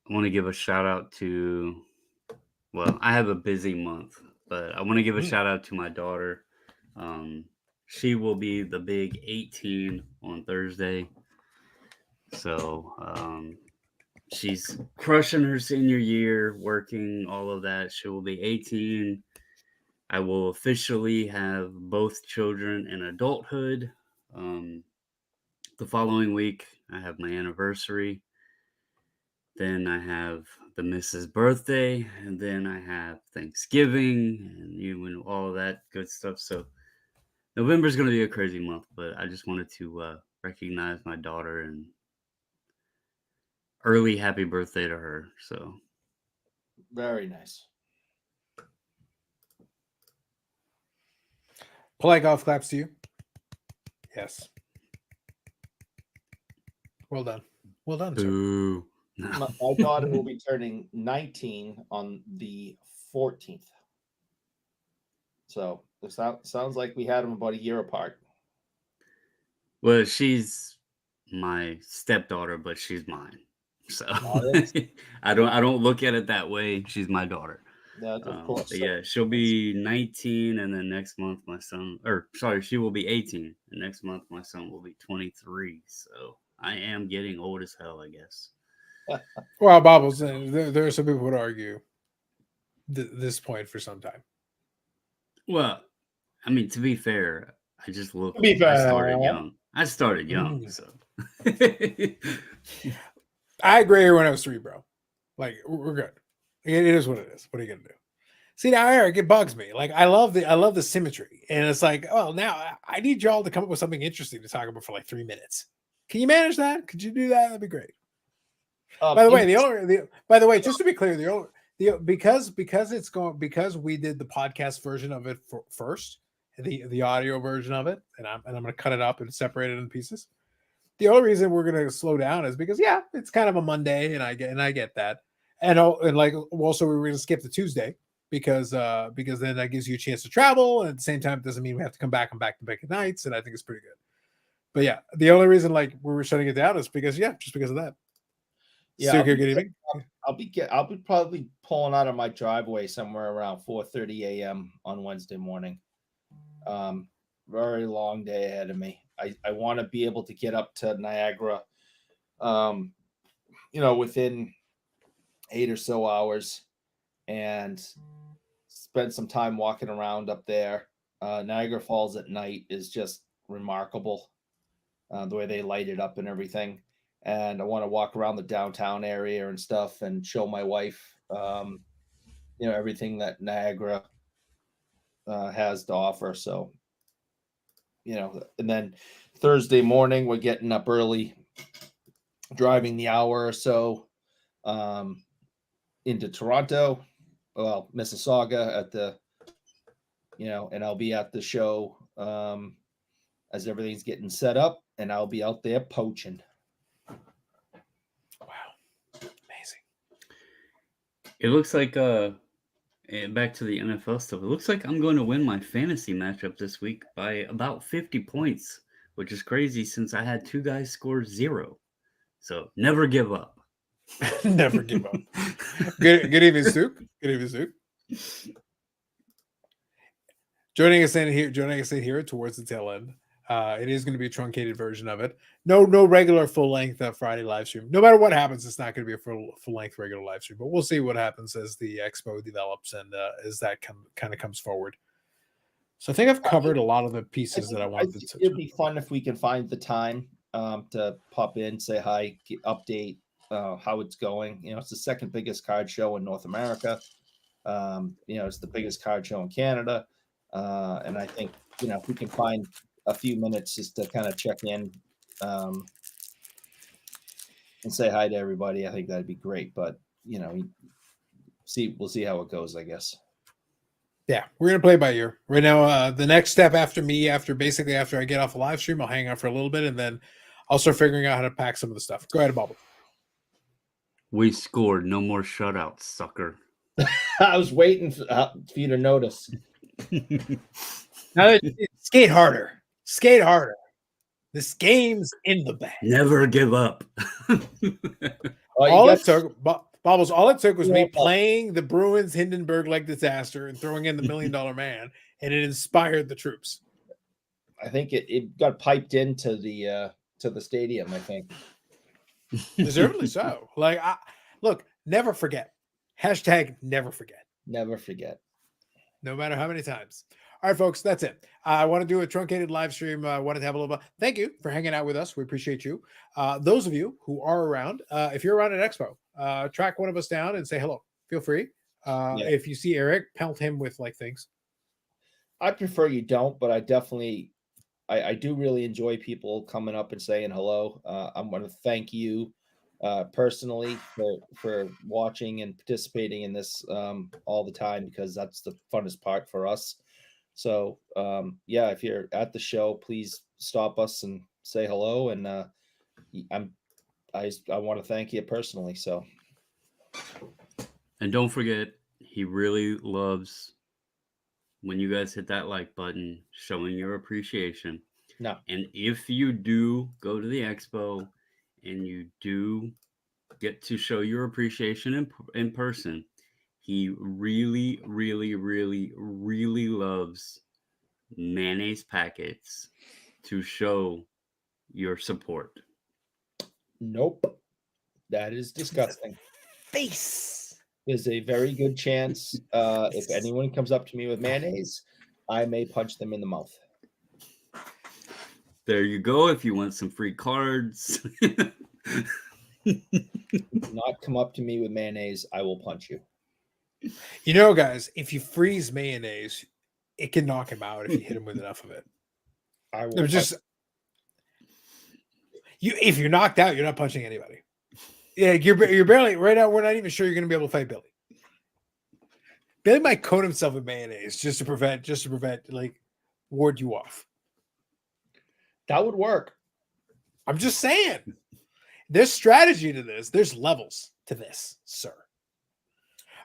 want to give a shout out to, well, I have a busy month, but I want to give a shout out to my daughter. She will be the big 18 on Thursday. So she's crushing her senior year, working, all of that. She will be 18. I will officially have both children in adulthood. The following week, I have my anniversary. Then I have the missus' birthday, and then I have Thanksgiving, and all of that good stuff. So November is going to be a crazy month, but I just wanted to recognize my daughter and early happy birthday to her. So Very nice. Polite golf claps to you. Yes. Well done. Well done, sir. boo. My daughter will be turning 19 on the 14th. So it sounds like we had them about a year apart. Well, she's my stepdaughter, but she's mine. So I don't look at it that way. She's my daughter. Yeah, of course. But yeah, she'll be 19, and then next month my son, she will be 18, and next month my son will be 23. So I am getting old as hell, I guess. Well, Bobbles, there are some people who would argue this point for some time. Well, I mean, to be fair, I just look. To be fair. I started young, so. I agree when I was 3, bro. Like, we're good. It is what it is. What are you gonna do? See, now, Eric, it bugs me. Like, I love the symmetry, and it's like, oh, now I need y'all to come up with something interesting to talk about for like 3 minutes. Can you manage that? Could you do that? That'd be great. By the way, just to be clear, because we did the podcast version of it first, the audio version of it, and I'm going to cut it up and separate it in pieces. The only reason we're going to slow down is because it's kind of a Monday, and I get that, and like also we were going to skip the Tuesday because then that gives you a chance to travel, and at the same time it doesn't mean we have to come back on back-to-back nights, and I think it's pretty good. But yeah, the only reason like we were shutting it down is because just because of that. Yeah, good evening. I'll be probably pulling out of my driveway somewhere around 4:30 a.m. on Wednesday morning. Very long day ahead of me. I want to be able to get up to Niagara, within 8 or so hours, and spend some time walking around up there. Niagara Falls at night is just remarkable, the way they light it up and everything. And I want to walk around the downtown area and stuff and show my wife, everything that Niagara has to offer. So, and then Thursday morning, we're getting up early, driving the hour or so into Toronto, Mississauga at the, and I'll be at the show as everything's getting set up, and I'll be out there poaching. It looks like back to the NFL stuff. It looks like I'm going to win my fantasy matchup this week by about 50 points, which is crazy since I had 2 guys score 0. So never give up. Never give up. Good evening, Stoop. Good evening, Stoop. Joining us in here towards the tail end. It is going to be a truncated version of it. No regular full length Friday live stream. No matter what happens, it's not going to be a full length regular live stream. But we'll see what happens as the expo develops and as that kind of comes forward. So I think I've covered a lot of the pieces that I wanted to. It'd be fun if we can find the time to pop in, say hi, update how it's going. It's the second biggest card show in North America. It's the biggest card show in Canada, and I think if we can find a few minutes just to kind of check in and say hi to everybody, I think that'd be great. But we'll see how it goes, I guess. Yeah, we're gonna play by ear right now. The next step after I get off the live stream, I'll hang out for a little bit, and then I'll start figuring out how to pack some of the stuff. Go ahead, Bobble. We scored. No more shutouts, sucker. I was waiting for you to notice. Now, skate harder. Skate harder. This game's in the bag. Never give up. All it took, Bobbles, all it took was me Yeah. playing the Bruins Hindenburg-like disaster and throwing in the $1 Million Man, and it inspired the troops. I think it got piped into the stadium, I think. Deservedly so. Like, look, never forget. Hashtag never forget. Never forget. No matter how many times. All right, folks, that's it. I want to do a truncated live stream. I wanted to have a little bit. Thank you for hanging out with us. We appreciate you. Those of you who are around, if you're around at Expo, track one of us down and say hello. Feel free. If you see Eric, pelt him with like things. I prefer you don't, but I definitely, I do really enjoy people coming up and saying hello. I want to thank you personally for watching and participating in this all the time, because that's the funnest part for us. So yeah, if you're at the show, please stop us and say hello. And I want to thank you personally. So, And don't forget, he really loves when you guys hit that like button, showing your appreciation. no, And if you do go to the expo and you do get to show your appreciation in person, he really, really, really, really loves mayonnaise packets to show your support. nope, that is disgusting. Face. There's a very good chance if anyone comes up to me with mayonnaise, I may punch them in the mouth. There you go. If you want some free cards. Do not come up to me with mayonnaise, I will punch you. You know, guys, if you freeze mayonnaise, it can knock him out if you hit him with enough of it. I will. There's just if you're knocked out, you're not punching anybody. Yeah, you're barely right now. We're not even sure you're going to be able to fight Billy. Billy might coat himself with mayonnaise just to prevent, like, ward you off. That would work. I'm just saying. There's strategy to this. There's levels to this, sir.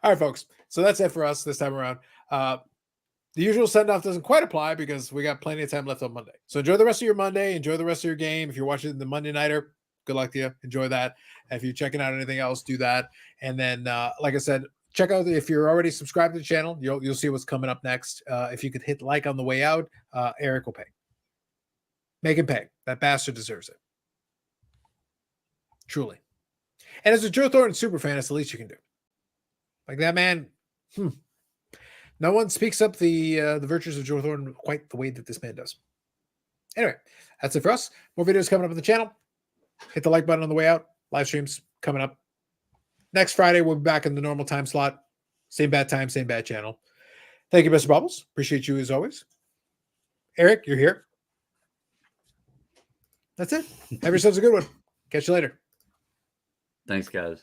All right, folks. So that's it for us this time around. The usual send-off doesn't quite apply because we got plenty of time left on Monday. So enjoy the rest of your Monday. Enjoy the rest of your game. If you're watching the Monday Nighter, good luck to you. Enjoy that. If you're checking out anything else, do that. And then, like I said, check out if you're already subscribed to the channel, you'll see what's coming up next. If you could hit like on the way out, Eric will pay. Make him pay. That bastard deserves it. Truly. And as a Joe Thornton super fan, it's the least you can do. Like that man, no one speaks up the virtues of Joe Thornton quite the way that this man does. Anyway, that's it for us. More videos coming up on the channel. Hit the like button on the way out. Live streams coming up. Next Friday, we'll be back in the normal time slot. Same bad time, same bad channel. Thank you, Mr. Bobbles. Appreciate you as always. Eric, you're here. That's it. Have yourselves a good one. Catch you later. Thanks, guys.